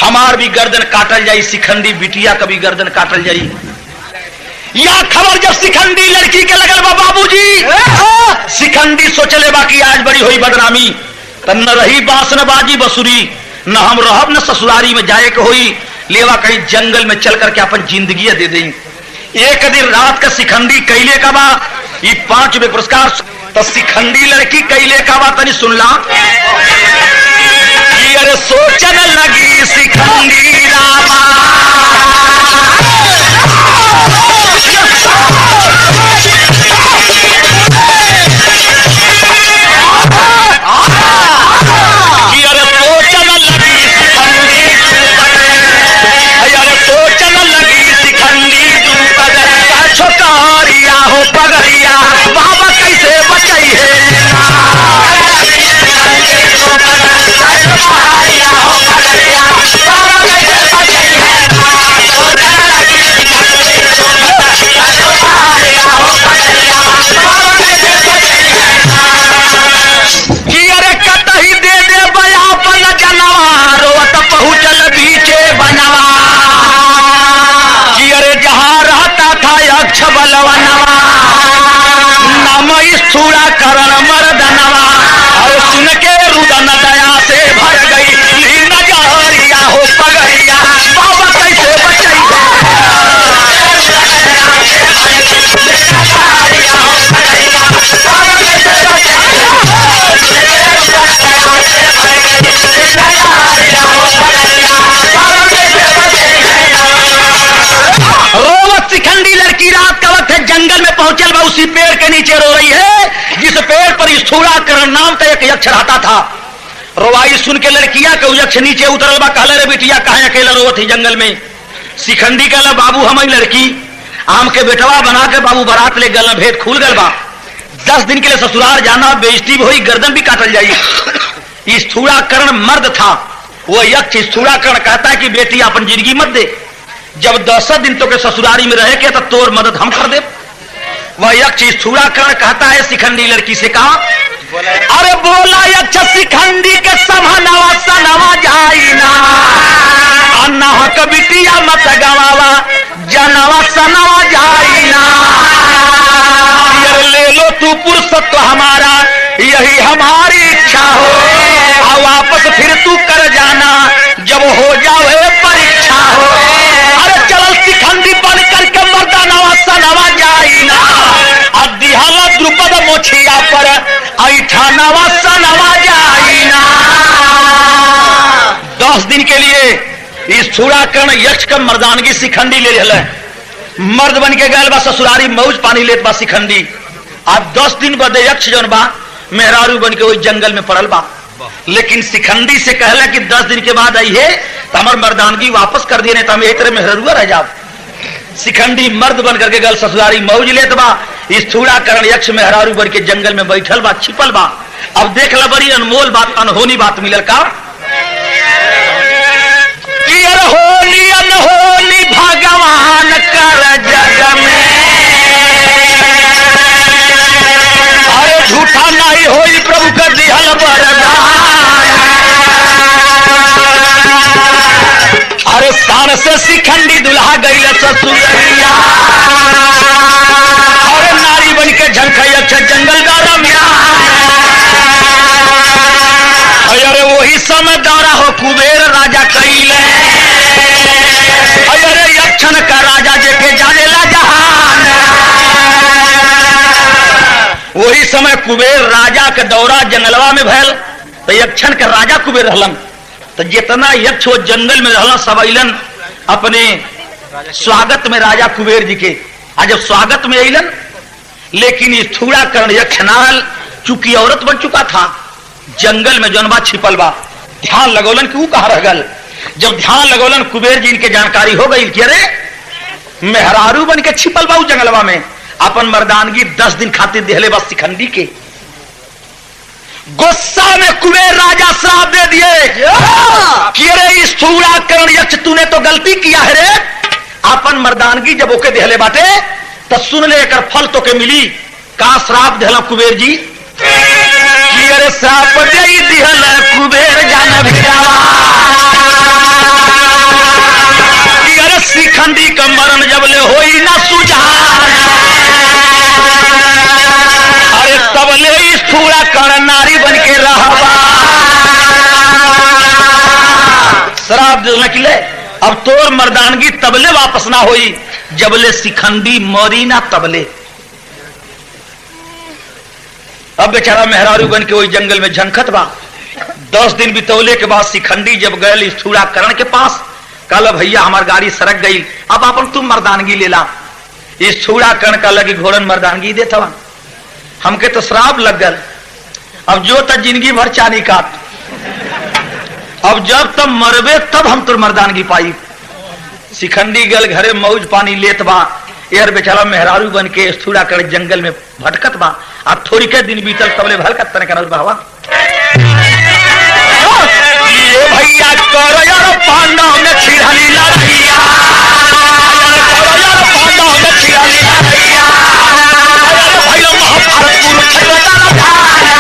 हमार भी गर्दन काटल जाई, शिखंडी बिटिया का भी गर्दन काटल जाई। या खबर जब शिखंडी लड़की के लगल बा बाबूजी, शिखंडी सोचले बा कि आज बड़ी हुई बदनामी, तब न रही बांस न बाजी बसुरी, न हम रहब न ससुरारी में जाए के हुई, लेवा कहीं जंगल में चल करके अपन जिंदगी दे दें। एक दिन रात का शिखंडी कैले का बा, ये 5 रुपए पुरस्कार। तो शिखंडी लड़की कैले का बा तनी सुनला। अरे सोचन लगी शिखंडी रामा, छोकारिया हो पगड़िया बाबा कैसे बचाई है। अरे कतही दे दे बयापन जनवा, रोत पहुँचल बीचे बनवा, अरे जहाँ रहता था यक्ष बलवनवा, नाम स्थूला करण मर्दनवा, और सुन के रुदन दया से भर गई, नजरिया हो पगड़िया बाबा कैसे बचाई शिखंडी लड़की रात का वक्त है, जंगल में पहुंचल बा, उसी पेड़ के नीचे रो रही है जिस पेड़ पर स्थूलाकरण नाम का एक यक्ष रहता था। रोवाई सुन के लड़किया के यक्ष नीचे उतरल बा, कहले रे बिटिया काहे अकेला रोवत ही जंगल में। शिखंडी कहला बाबू हम लड़की आम के बेटवा बना के बाबू बारात ले गल, भेद खुल गल बा, 10 दिन के लिए ससुराल जाना, बेइज्जती भी हुई, गर्दन भी काटल जाई। स्थूलाकरण मर्द था, वो यक्ष स्थूलाकरण कहता है कि बेटी अपन जिंदगी मत दे, जब 10 दिन तो के ससुरारी में रहे के तो तोर मदद हम कर दे। वह यक्ष स्थूलाकरण कहता है शिखंडी लड़की से कहा, अरे बोला यक्ष शिखंडी के समनवा सनवा जाई ना, अनहक बिटिया मत गवावा, जनवा सनवा जाई ना, ले लो तू पुरुषत्व हमारा, यही हमारी इच्छा हो, और वापस फिर तू कर जाना जब हो जाए परीक्षा हो। अरे चल शिखंडी बन करके मर्दा नवा सनवा जाई ना, अदिहाला द्रुपद मोछिया पर ऐठा नवा सनवा जाई ना। 10 दिन के लिए इस स्थूलाकरण यक्ष का मर्दानगी शिखंडी ले रहे, मर्द बन के गए बा ससुरारी, मौज पानी लेत बा शिखंडी। अब 10 दिन बाद यक्ष जौन बा मेहरारू बन के वही जंगल में पड़ल बा। लेकिन शिखंडी से कहला कि 10 दिन के बाद आई है तो हमार मर्दानगी वापस कर दिए, नहीं तो हम एक तरह मेहरुआ रह जाओ। शिखंडी मर्द बन करके गल ससुरारी मौज लेत बा। इस थूड़ा करण यक्ष मेहरारू बन के जंगल में बैठल बा, छिपल बा। अब देख ला बड़ी अनमोल बात, अनहोनी बात मिलल का। होली अनहोनी भगवान कर जग में, अरे झूठा नहीं होई प्रभु कर दिहल वरदान। अरे शान से शिखंडी दुल्हा गई ससुरिया, अरे नारी बन के झंखई अच्छा जंगल का रमिया। अरे वही समय दौरा हो कुबेर राजा कैले, अरे यक्षण का राजा जेके जाने ला जहान। वही समय कुबेर राजा के दौरा जंगलवा में भैल, तो यक्षण के राजा कुबेर रहलन। तो जितना यक्ष वो जंगल में रहलन सब अइलन अपने स्वागत में राजा कुबेर जी के। आज जब स्वागत में अइलन, लेकिन इस थूड़ा करण यक्ष नाल चूंकि औरत बन चुका था, जंगल में जनबा छिपल बा। ध्यान लगौलन कि वो कहां रह गल। जब ध्यान लगौलन कुबेर जी इनके जानकारी हो गई कि अरे मेहरारू बन के छिपल बा जंगलवा में, अपन मर्दानगी 10 दिन खातिर देहले बस शिखंडी के। गुस्सा में कुबेर राजा श्राप दे दिए कि अरे इस थूड़ा करण यक्ष तूने तो गलती किया है रे। अपन मर्दानगी जब ओके देहले बाटे तो सुन ले कर फल तो के मिली। का श्राप देहला कुबेर जी कि अरे श्राप दे दिहल कुबेर जान भिरावा कि अरे शिखंडी का मरण जब ले होई ना सुजान। अरे तब ले इस थूड़ा करण नारी बन के रहबा। श्राप देने के लिए अब तोर मर्दानगी तबले वापस ना होई जबले शिखंडी मरी ना तबले। अब बेचारा मेहरारू बन के वही जंगल में झंखत बा। 10 दिन बितौले के बाद शिखंडी जब गए इस थूड़ा करण के पास, कल भैया हमार गाड़ी सरक गई, अब अपन तुम मर्दानगी ले ला। इस थूड़ा करण का लगी घोड़न मर्दानगी देता हवा, हमके तो श्राप लग गल। अब जो तक जिंदगी भर चानी काट, अब जब तब मरबे तब हम तुर मर्दानगी पाई। शिखंडी गल घरे मौज पानी लेत बा। यार बेचारा मेहरारू बन के थूड़ा कर जंगल में भटकत बा। अब थोड़ी के दिन बीतल तबले भलकत तने करल बहवा। ये भैया करो यार पांडव में छिड़ाली लड़ैया, करो यार पांडव में छिड़ाली लड़ैया। भैया महाभारत कुरुक्षेत्र का भैया महाभारत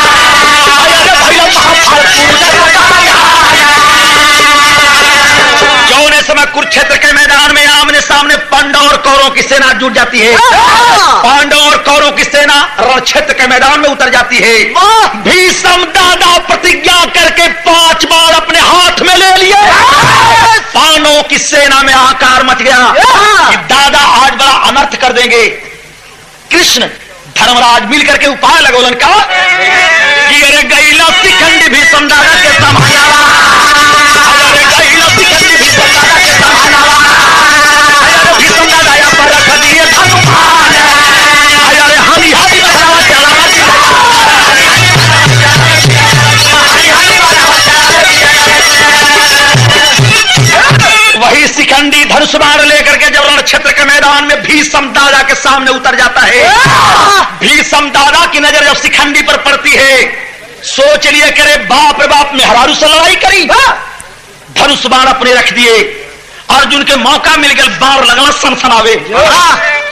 जौने समय कुरुक्षेत्र के मैदान में आमने सामने पांडव और कौरवों की सेना जुट जाती है। पांडव और कौरवों की सेना रणक्षेत्र के मैदान में उतर जाती है। भीष्म दादा प्रतिज्ञा करके 5 बार अपने हाथ में ले लिए। पांडवों की सेना में हाहाकार मच गया कि दादा आज बड़ा अनर्थ कर देंगे। कृष्ण धर्मराज मिल करके उपाय लगोलन का कि अरे गईला शिखंडी भीष्म दादा के समानावा, अरे गईला शिखंडी भीष्म दादा के समानावा। अरे भीष्म दादा या पर रख दिए धनुमान, अरे हनी हनी बचावा चलावा। वही शिखंडी धनुष बाण लेकर के जब रणक्षेत्र के मैदान में भीष्म दादा के सामने उतर जाता है। भीष्म दादा की नजर जब शिखंडी पर पड़ती है, सोच लिए करे बाप रे बाप मेहरारू से लड़ाई करी। धनुष बाण अपने रख दिए। अर्जुन के मौका मिल गया, बाण लगना सनसनावे।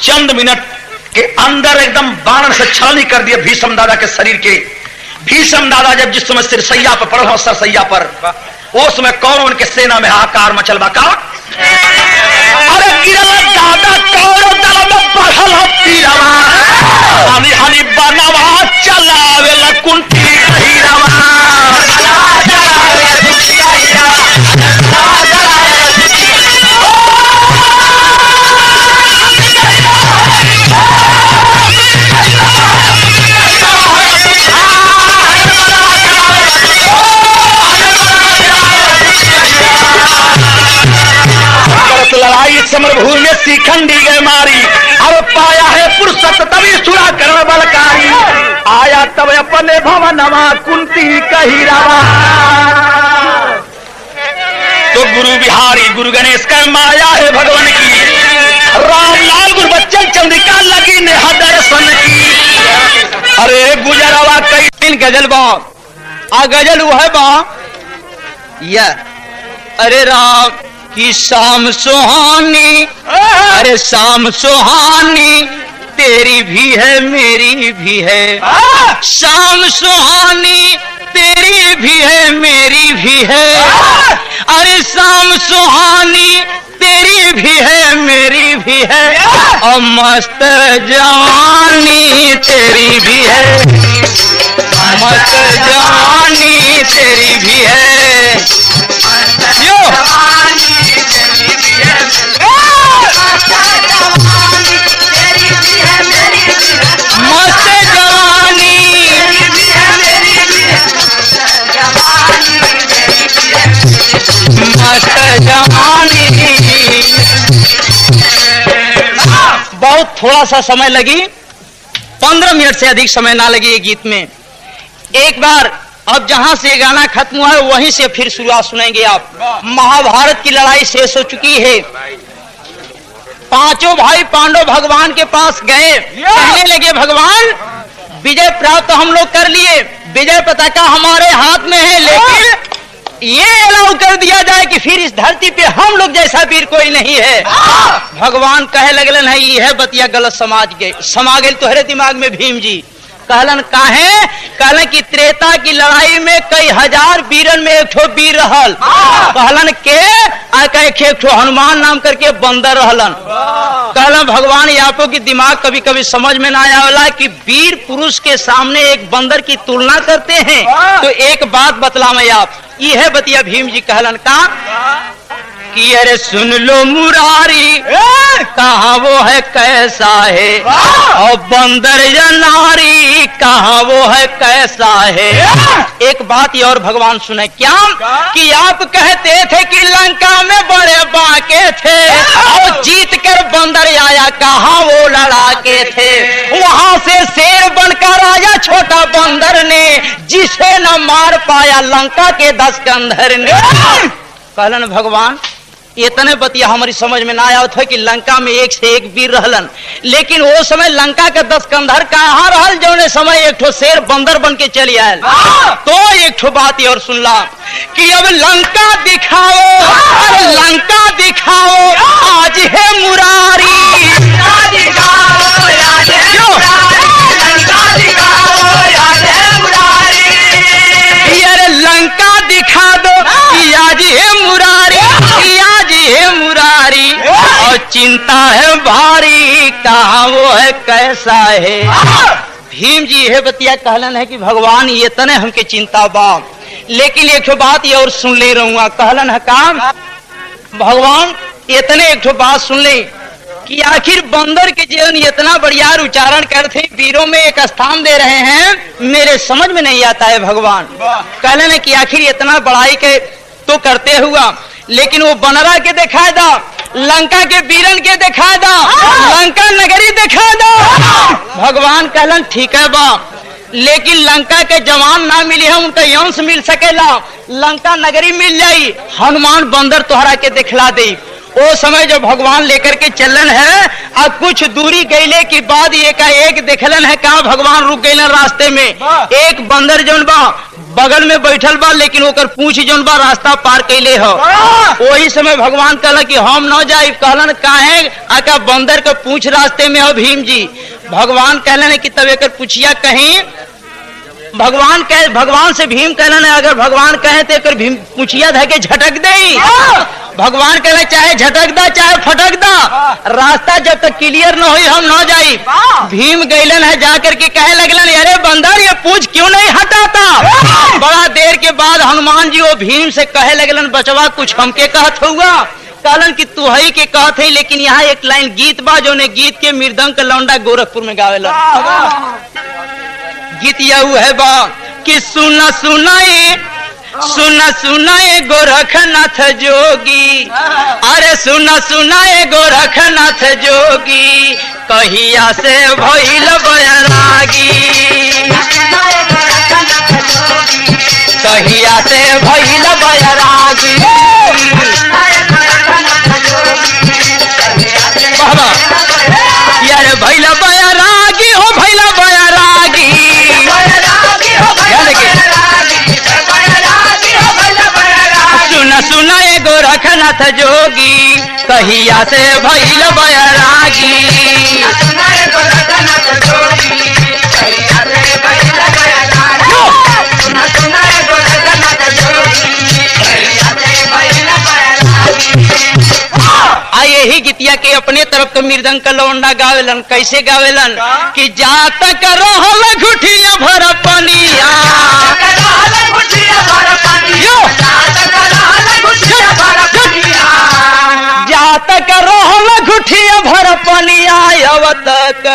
चंद मिनट के अंदर एकदम बाण से छलनी कर दिए भीष्म दादा के शरीर के। भीष्म दादा जब जिस समय सिरसैया पर पड़ रहा सरसैया पर, उस समय कौन उनके सेना में हाहाकार मचल बा का। अरे गिरल दादा कौरव दल में बढ़ल तीरवा, हनी हनी बनवा चलावे लकुंठी हीरवा। लड़ाई समरभूमि में शिखंडी गए मारी। अब पाया है फुर्सत तभी सुरा करण बलकारी, आया भैया तब अपने भवनवा कुंती कही रवा। तो गुरु बिहारी गुरु गणेश का माया है भगवान की, राम लाल गुरु बच्चन चंद्रिका लगी नेहा दर्शन की। अरे गुजरवा कई दिन गजल बा आ गजल वह बा या अरे राम की शाम सुहानी, अरे शाम सुहानी तेरी भी है मेरी भी है, शाम सुहानी तेरी भी है मेरी भी है, अरे शाम सुहानी तेरी भी है मेरी भी है, और मस्त जवानी तेरी भी है, मस्त जवानी तेरी भी है, मस्त जवानी मस्त जवानी। बहुत थोड़ा सा समय लगी, 15 मिनट से अधिक समय ना लगी ये गीत में। एक बार अब जहां से गाना खत्म हुआ है वहीं से फिर शुरुआत सुनेंगे आप। महाभारत की लड़ाई शेष हो चुकी है, पांचों भाई पांडव भगवान के पास गए, कहने लगे भगवान विजय प्राप्त हम लोग कर लिए, विजय पताका हमारे हाथ में है, लेकिन ये अलाउ कर दिया जाए कि फिर इस धरती पे हम लोग जैसा वीर कोई नहीं है। भगवान कहे लगलन है यह बतिया गलत समा गई तोहरे दिमाग में भीम जी। कहलन काहे? कहलन कि त्रेता की लड़ाई में कई हजार वीरन में एक ठो वीर रहल, कहलन के एक ठो हनुमान नाम करके बंदर रहलन। कहलन भगवान आपको की दिमाग कभी कभी समझ में ना आवेला कि वीर पुरुष के सामने एक बंदर की तुलना करते हैं, तो एक बात बतलावे आप। यह बतिया भीम जी कहलन का कि अरे सुन लो मुरारी कहाँ वो है कैसा है, और बंदर या नारी कहाँ वो है कैसा है। एक बात और भगवान सुने क्या कि आप कहते थे कि लंका में बड़े बाके थे, और जीत कर बंदर आया कहाँ वो लड़ाके थे, वहां से शेर बनकर आया छोटा बंदर ने, जिसे न मार पाया लंका के 10 कंधर ने। कहलन भगवान इतने बतिया हमारी समझ में ना आया था कि लंका में एक से एक वीर रहलन, लेकिन वो समय लंका के 10 कंधर कहाँ रहल जौने समय एक ठो शेर बंदर बन के चली आयल। तो एक ठो बात और सुनला कि अब लंका दिखाओ, लंका दिखाओ आज है मुरारी, लंका दिखा दो आज है मुरारी, आज है मुरारी, और चिंता है भारी कहाँ वो है कैसा है। भीम जी है बतिया कहलन है कि भगवान ये तने हमके चिंता बा, लेकिन एक बात ये और सुन ले रहूंगा। कहलन है काम भगवान इतने एक बात सुन ले कि आखिर बंदर के जीवन इतना बढ़िया उच्चारण करते वीरों में एक स्थान दे रहे हैं, मेरे समझ में नहीं आता है भगवान। कहलन है कि आखिर इतना बड़ाई के तो करते हुआ, लेकिन वो बनरा के दिखा दा, लंका के वीरन के दिखा दा, लंका नगरी दिखा दा। भगवान कहलन ठीक है बा, लेकिन लंका के जवान ना मिली है, उनका यंश मिल सकेला, लंका नगरी मिल जाई, हनुमान बंदर तोहरा के दिखला दे। वो समय जो भगवान लेकर के चलन है, अब कुछ दूरी गईले की बाद एक देखलन है कहा भगवान रुक गए रास्ते में, एक बंदर जौन बा बगल में बैठल बा, लेकिन ओकर पूछ जौन बा रास्ता पार कैले हो। वही समय भगवान कहला कि हम न जाए, कहलन काहे? आका बंदर के पूछ रास्ते में हो भीम जी। भगवान कहलन कि तब एक पूछिया कहीं, भगवान से भीम कहलन अगर भगवान कहे तो भीम पूछिया धके झटक दे। भगवान कहले चाहे झटक दा चाहे फटक दा, रास्ता जब तक क्लियर न हुई हम न जाई। भीम गैलन है जाकर के कहे लगलन अरे बंदर ये पूछ क्यों नहीं हटाता। बड़ा देर के बाद हनुमान जी वो भीम से कहे लगलन बचवा कुछ हमके कहत हुआ। कहलन कि तू ही के कहत है, लेकिन यहाँ एक लाइन गीत बा जो ने गीत के मृदंग के लौंडा गोरखपुर में गावेला। गीत यह है बा कि सुना सुनाए सुना सुनाए गोरखनाथ जोगी, अरे सुना सुनाए गोरखनाथ जोगी, कहिया से भइल बैरागी, कहिया से भइल बैरागी। यार भइल बैरागी हो, भइल बैरागी। सुना सुना ए गोरखनाथ जोगी, कहिया से भइल बैरागी। यही गीतिया के अपने तरफ तो मृदंग का लौंडा गावेलन। कैसे गावेलन कि जा तक रहल घुटिया भर पनिया, जा तक रहल घुटिया भर पनिया, अवतक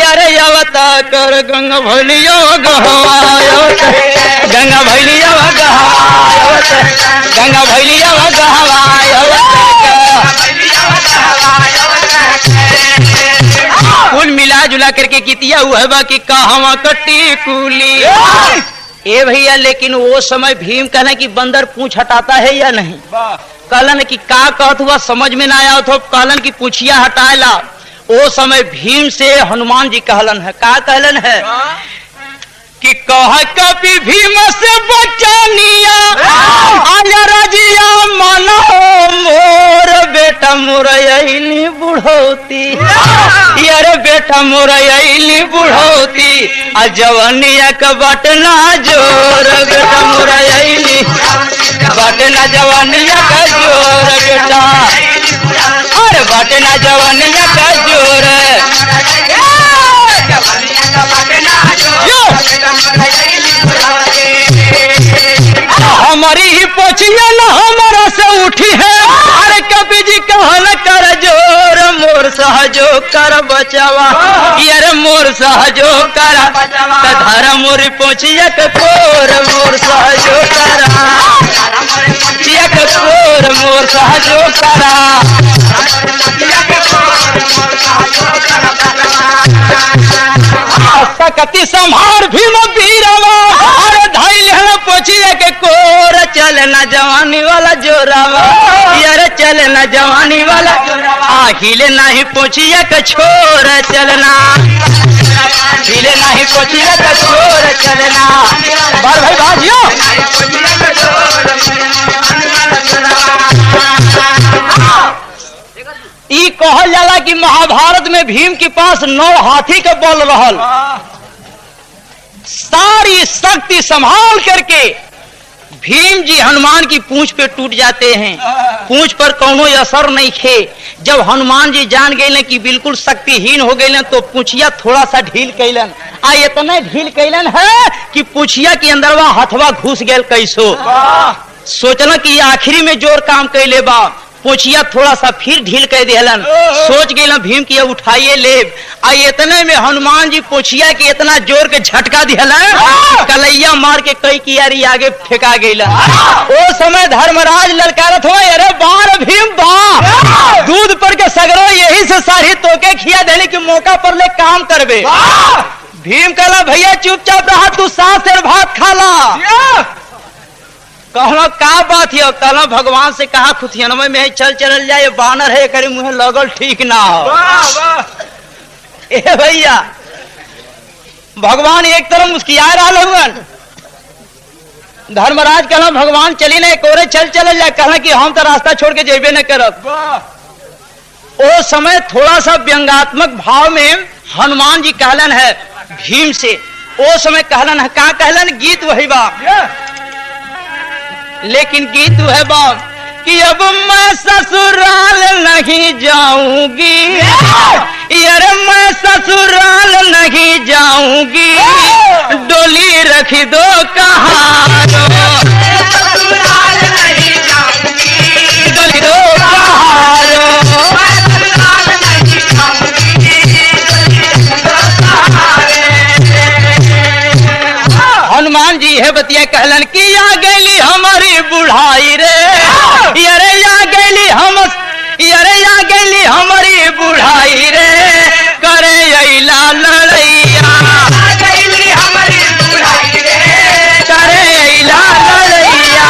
अरे अवतक गंगा भैलिया गहवायो, गंगा भैलिया गहवायो, गंगा भैलिया गहवायो। कुल मिला जुला करके कितिया हुआ बा कि कहवा कटी कुली। ए भैया लेकिन वो समय भीम कहना कि बंदर पूंछ हटाता है या नहीं, कहलन कि का कहत हुआ समझ में ना आया तो कहलन कि पूछिया हटाएला। वो समय भीम से हनुमान जी कहलन है, का कहलन है कि कह कभी भीम से बचानिया आया रजिया मानो मोर बेटा मोरयली बुढ़ौती, यार बेटा मोरयली बुढ़ौती, आ जवनिया का बटना जोर बेटा मोरयली बटना जवनिया का जोर बेटा, अरे बटना जवनिया का जोर। हमारी ही पोछिया न हमारा से उठी है, अरे कभी जी कहन कर जोर मोर सहजो कर बचावा, यार मोर सहजो कर धर मोर पोछिया के कोर मोर सहजो कर, पोछिया के कोर मोर सहजो करा। सकती संहार भीम वीरवा, अरे धाइल है पोछिया के कोर, चले ना जवानी वाला जोरावा, यार चले ना जवानी वाला आखिले नहीं पोछिया के छोर चलना, हिले नहीं पोछिया के छोर चलना। बार भाई भाजियो ई कहल जाला कि महाभारत में भीम के पास 9 हाथी का बल रहल, सारी शक्ति संभाल करके भीम जी हनुमान की पूंछ पे टूट जाते हैं, पूंछ पर कोनो असर नहीं खे। जब हनुमान जी जान गए कि बिल्कुल शक्तिहीन हो गए तो पूछिया थोड़ा सा ढील कैलन, आ इतना ढील कैलन है कि पूछिया के अंदर हथवा घुस गए। कैसो सोचना कि आखिरी में जोर काम कैले बा, पूछिया थोड़ा सा फिर ढील कर दिलन, सोच गए भीम की उठाइए ले। आ इतने में हनुमान जी पूछिया के इतना जोर के झटका दिलन, कलैया मार के कई कियारी आगे फेंका गईला। वो समय धर्मराज ललकारत हो, अरे बार भीम बा दूध पर के सगरो यही से सारी तोके खिया देने की मौका पर ले काम करबे। भीम कहला भैया चुपचाप रहा, तू 7 सेर भात खाला। कहला का बात है, कहला भगवान से कहा खुथियनवा में चल चल जाए, बानर है करे मुहे लगल ठीक ना हो। ए भैया भगवान एक तरफ मुस्किया रहा हुन, धर्मराज कहला भगवान चली ना कोरे चल चल जाए, कहला कि हम तो रास्ता छोड़ के जेबे न करब। ओ समय थोड़ा सा व्यंगात्मक भाव में हनुमान जी कहलन है भीम से, ओ समय कहलन है का कहलन गीत वही बा, लेकिन गीत है बाप कि अब मैं ससुराल नहीं जाऊंगी, यार मैं ससुराल नहीं जाऊंगी, डोली रख दो कहारो, ससुराल नहीं जाऊंगी, डोली दो कहारो, ससुराल नहीं जाऊंगी, हनुमान जी है बतिया कहलन कि आ गई हमारी बुढ़ाई रे, यारे आ गई हम, यारे आ गई हमारी बुढ़ाई रे, अइला लड़ैया करे अइला लड़ैया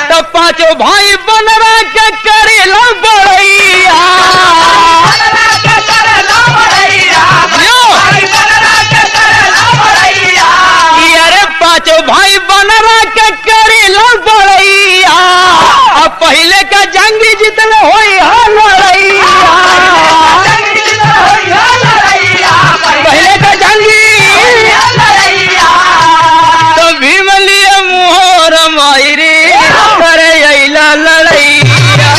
तो पांचों भाई बनरा के करेला बड़ैया अरे पांचों भाई बनरा के करेला बड़ैया अब पहले का जंग जितने होई हा लड़ैया पहले का जंग तो भीम लिए मोहर मायरे करे अइला लड़ैया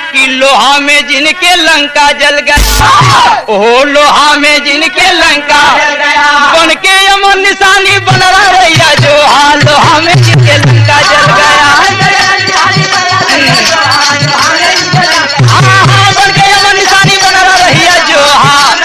कि लोहा में जिनके लंका जल गया ओ लोहा में जिनके लंका बन के अमन निशानी बन रहा रैया जो हाँ लोहा में जिनके लंका जल गया हाँ बन के अमन निशानी बन रहा रैया जो हाँ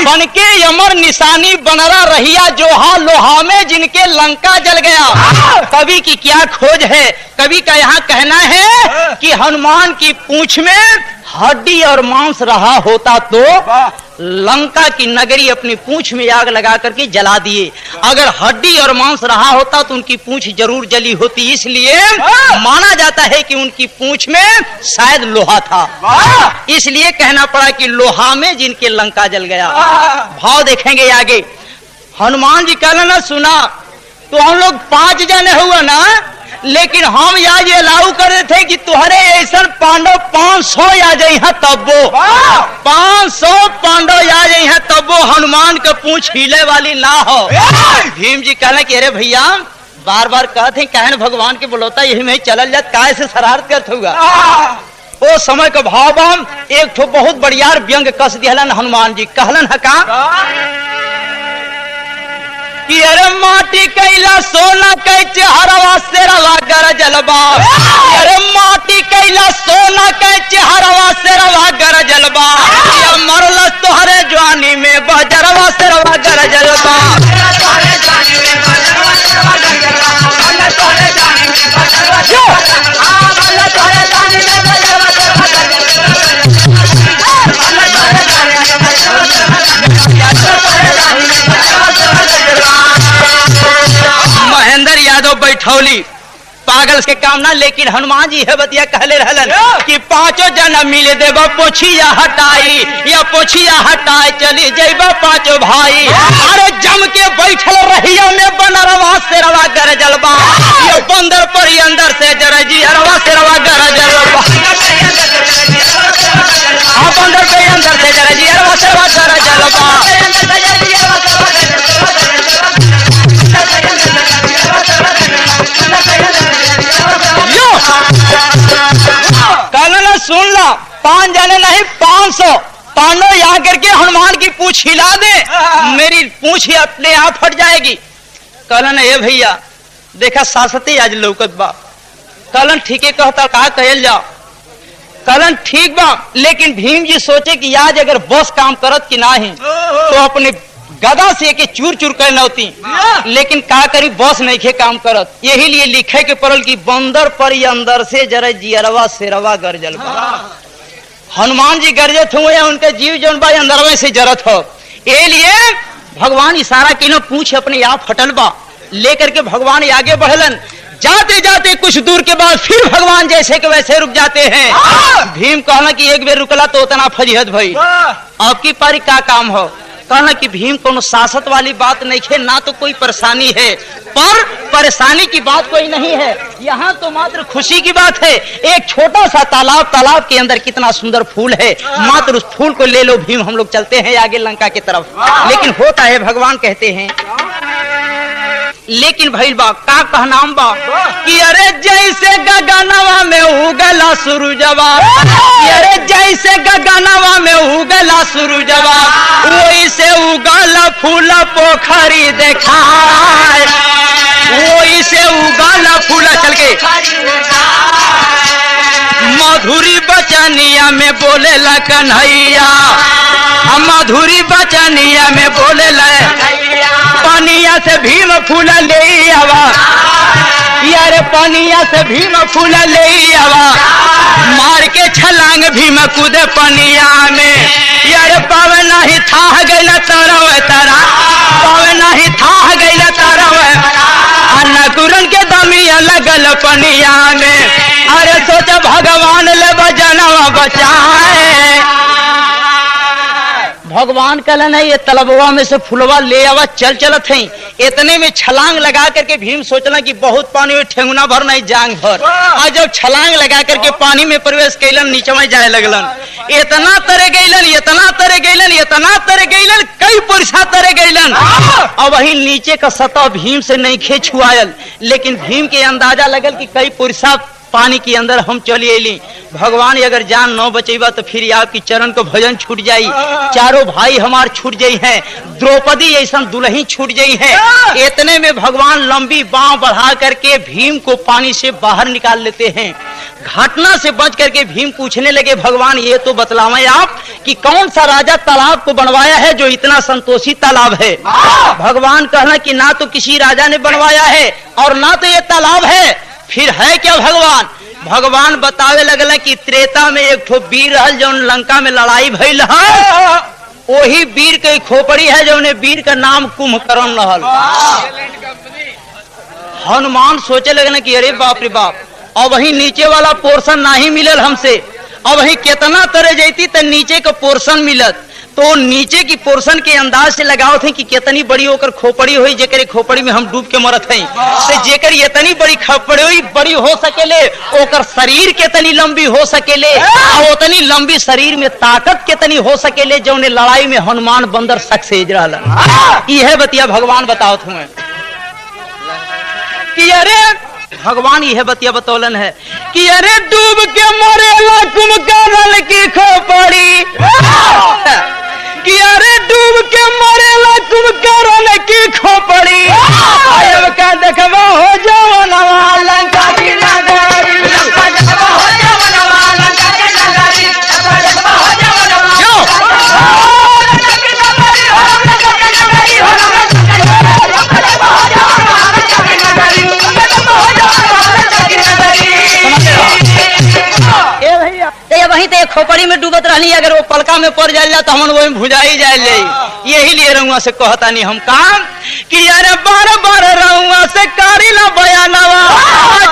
बन के अमर निशानी बनरा रहिया जो हा लोहा में जिनके लंका जल गया। कवि की क्या खोज है? कवि का यहाँ कहना है कि हनुमान की पूंछ में हड्डी और मांस रहा होता तो लंका की नगरी अपनी पूंछ में आग लगा करके जला दिए। अगर हड्डी और मांस रहा होता तो उनकी पूंछ जरूर जली होती। इसलिए माना जाता है कि उनकी पूंछ में शायद लोहा था, इसलिए कहना पड़ा कि लोहा में जिनके लंका जल गया। भाव देखेंगे आगे। हनुमान जी कहना ना सुना तो हम लोग 5 जने हुआ ना, लेकिन हम याद ये लागू करे थे कि तुम्हारे ऐसा पांडव 500 आ जाए तब्बो 500 पांडव आ जाए तब्बो हनुमान के पूंछ हिले वाली ना हो। भीम जी कहना कि अरे भैया बार बार कहते कहन भगवान के बुलौता यही में चलल जात काय से शरारत करत हुआ। ओ समय के भाव हम एक ठो बहुत बढ़िया व्यंग कस दिहलन हनुमान जी। कहलन है का कि अरे माटी कैला सोना कै चेहरवा सेरवा गर जलबा, अरे माटी कैला सोना कै चेहरवा सेरवा गर जलबा, या मरल तोहरे जवानी में बजरवा सेरवा गर जलबा। महेंद्र यादव बैठौली पागल के काम ना, लेकिन हनुमान जी है बतिया कहले रहलन कि 5 जना मिले देवा पोछिया हटाई या पोछिया हटाई चली जैबा 5 भाई। अरे जम के बैठल रहिया में बनरवा सेरवा गर जलबा, ये बंदर पर अंदर से जरजी अरवा सेरवा गर जलबा। हाँ बंदर पे अंदर से जरजी अरवा सेरवा गर जलबा। कहना सुन ला 5 जने नहीं 500 पांडव यहाँ करके हनुमान की पूंछ हिला दे, मेरी पूंछ ही अपने आप फट जाएगी। कहलन ए भैया देखा सासते आज लौकत बा। कहलन ठीक है कहता का कहल जाओ। कहलन ठीक बा, लेकिन भीम जी सोचे कि आज अगर बस काम करत कि नहीं तो अपने गदा से के चूर चूर कर नौती, लेकिन का करी बस नहीं खे काम करत। यही लिए लिखे के पड़ल कि बंदर पर अंदर से जरा जियरवा सेरवा गरजल बा। हनुमान जी गरजत हुए या उनके जीव जौन बा अंदरवा से जरत हो। ये लिए भगवान इशारा किनो पूछ अपने आप फटल बा, लेकर के भगवान आगे बढ़लन। जाते जाते कुछ दूर के बाद फिर भगवान जैसे के वैसे रुक जाते हैं। भीम कहना कि एक बेर रुकला तो उतना फजीहत भई, आपकी पारी का काम हो। कहना कि भीम कोनो सासत वाली बात नहीं है, ना तो कोई परेशानी है, पर परेशानी की बात कोई नहीं है। यहाँ तो मात्र खुशी की बात है। एक छोटा सा तालाब, तालाब के अंदर कितना सुंदर फूल है, मात्र उस फूल को ले लो भीम, हम लोग चलते हैं आगे लंका की तरफ। लेकिन होता है भगवान कहते हैं लेकिन भइल बा का कहनाम बा कि अरे जैसे गगनवा में उगला सूरजवा, अरे जैसे गगनवा में उगला सूरजवा, वैसे उगला फूल पोखरी देखाए, वही जैसे उगाला फूला। चल के मधुरी बचनिया में बोलेला कन्हैया, मधुरी बचनिया में बोलेला पनिया से भीम फूला ले आवा, यार पनिया से भीम फूला ले आवा। मार के छलांग भीम कूदे पनिया में, यार पावे नहीं था गैला तरव तारा, पावे नहीं था गैला तरव। अन्नकुरन के दमिया लगल पनिया में, अरे सोच भगवान ले बजनवा बचाए। भगवान कहलन है ये तलबवा में से फुलवा ले आवा, चल चलत है। इतने में छलांग लगा करके भीम सोचला कि बहुत पानी में ठेंगुना भर नहीं जांग भर। और जब छलांग लगा करके पानी में प्रवेश कैलन नीचे में जाए लगलन। इतना तरे गैलन, इतना तरे गैलन, इतना तरे गैलन, कई पुरुषा तरे गैलन। और वही नीचे का सतह भीम से नहीं खे छुआयल, लेकिन भीम के अंदाजा लगल कि कई पुरुषा पानी के अंदर हम चली अली। भगवान अगर जान न बचेबा तो फिर आपकी चरण को भजन छूट जाई, चारों भाई हमार छूट जाई है, द्रौपदी ऐसा दुल्ही छूट जाई है। इतने में भगवान लंबी बांह बढ़ा करके भीम को पानी से बाहर निकाल लेते हैं। घटना से बच करके भीम पूछने लगे, भगवान ये तो बतलावें आप कि कौन सा राजा तालाब को बनवाया है जो इतना संतोषी तालाब है। भगवान कहना कि ना तो किसी राजा ने बनवाया है और ना तो ये तालाब है, फिर है क्या भगवान। भगवान बतावे लगल कि त्रेता में एक ठो वीर रहल जो लंका में लड़ाई भइल है, वही वीर के खोपड़ी है जो वीर का नाम कुंभकर्ण रहल। हनुमान सोचे लगने कि अरे बाप रे बाप, और वही नीचे वाला पोर्शन नहीं मिलल हमसे, और वही कितना तरह जाती तो नीचे का पोर्शन मिलत। तो नीचे की पोर्शन के अंदाज से लगाओ थे कि कितनी बड़ी होकर खोपड़ी हुई, जेकर खोपड़ी में हम डूब के मरत हैं। तो जेकर इतनी बड़ी खोपड़ी हुई बड़ी हो सकेले, ओकर शरीर कितनी लंबी हो सकेले, और उतनी लंबी शरीर में ताकत कितनी हो सकेले जो ने लड़ाई में हनुमान बंदर सक्सेस रहला। यह बतिया भगवान बताओ तुम्हें कि अरे भगवान यह बतिया बतौलन है कि अरे डूब के मरेला कुंभकर्ण की खोपड़ी, कि अरे डूब के मरेला कुंभकर्ण की खोपड़ी। अब का देखबा हो जवनवा लंका की नगरी, लंका देखबा हो जवनवा लंका की नगरी, लंका देखबा हो जवनवा लंका की नगरी, लंका की नगरी हो लंका देखबा हो जवनवा लंका की नगरी, लंका देखबा हो जवनवा लंका की नगरी। ए भैया ये वहीं ते खोपड़ी में डूबत रहनी, अगर वो पलका में पड़ जाए तो हम वही भुजाई जाए। यही लिए रहुआ से कहता नहीं हम काम कि अरे बार बार रहुआ से कारिला बयानवा,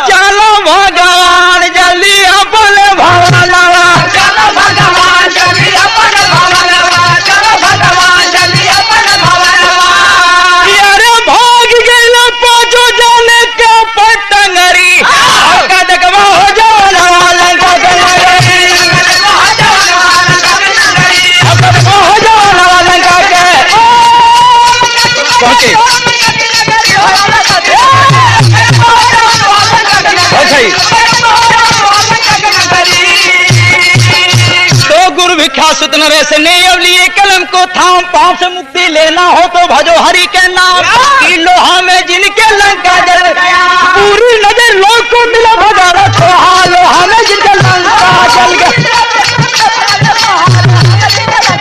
चलो भगवान जल्दी अपने भवनवा, चलो भगवान जल्दी अपने भवनवा, चलो भगवान जल्दी अपने भवनवा। अरे भाग गइला पाछो जाने के पटंगरी, का देखबा हो जवनवा लंका के नगरी, तो गुरु भिक्षा सुत नरेश ने अब लिए कलम को थाम, पाप से मुक्ति लेना हो तो भजो हरि के नाम। कि लोहा में जिनके लंका जल गया, पूरी नजर लोग को मिला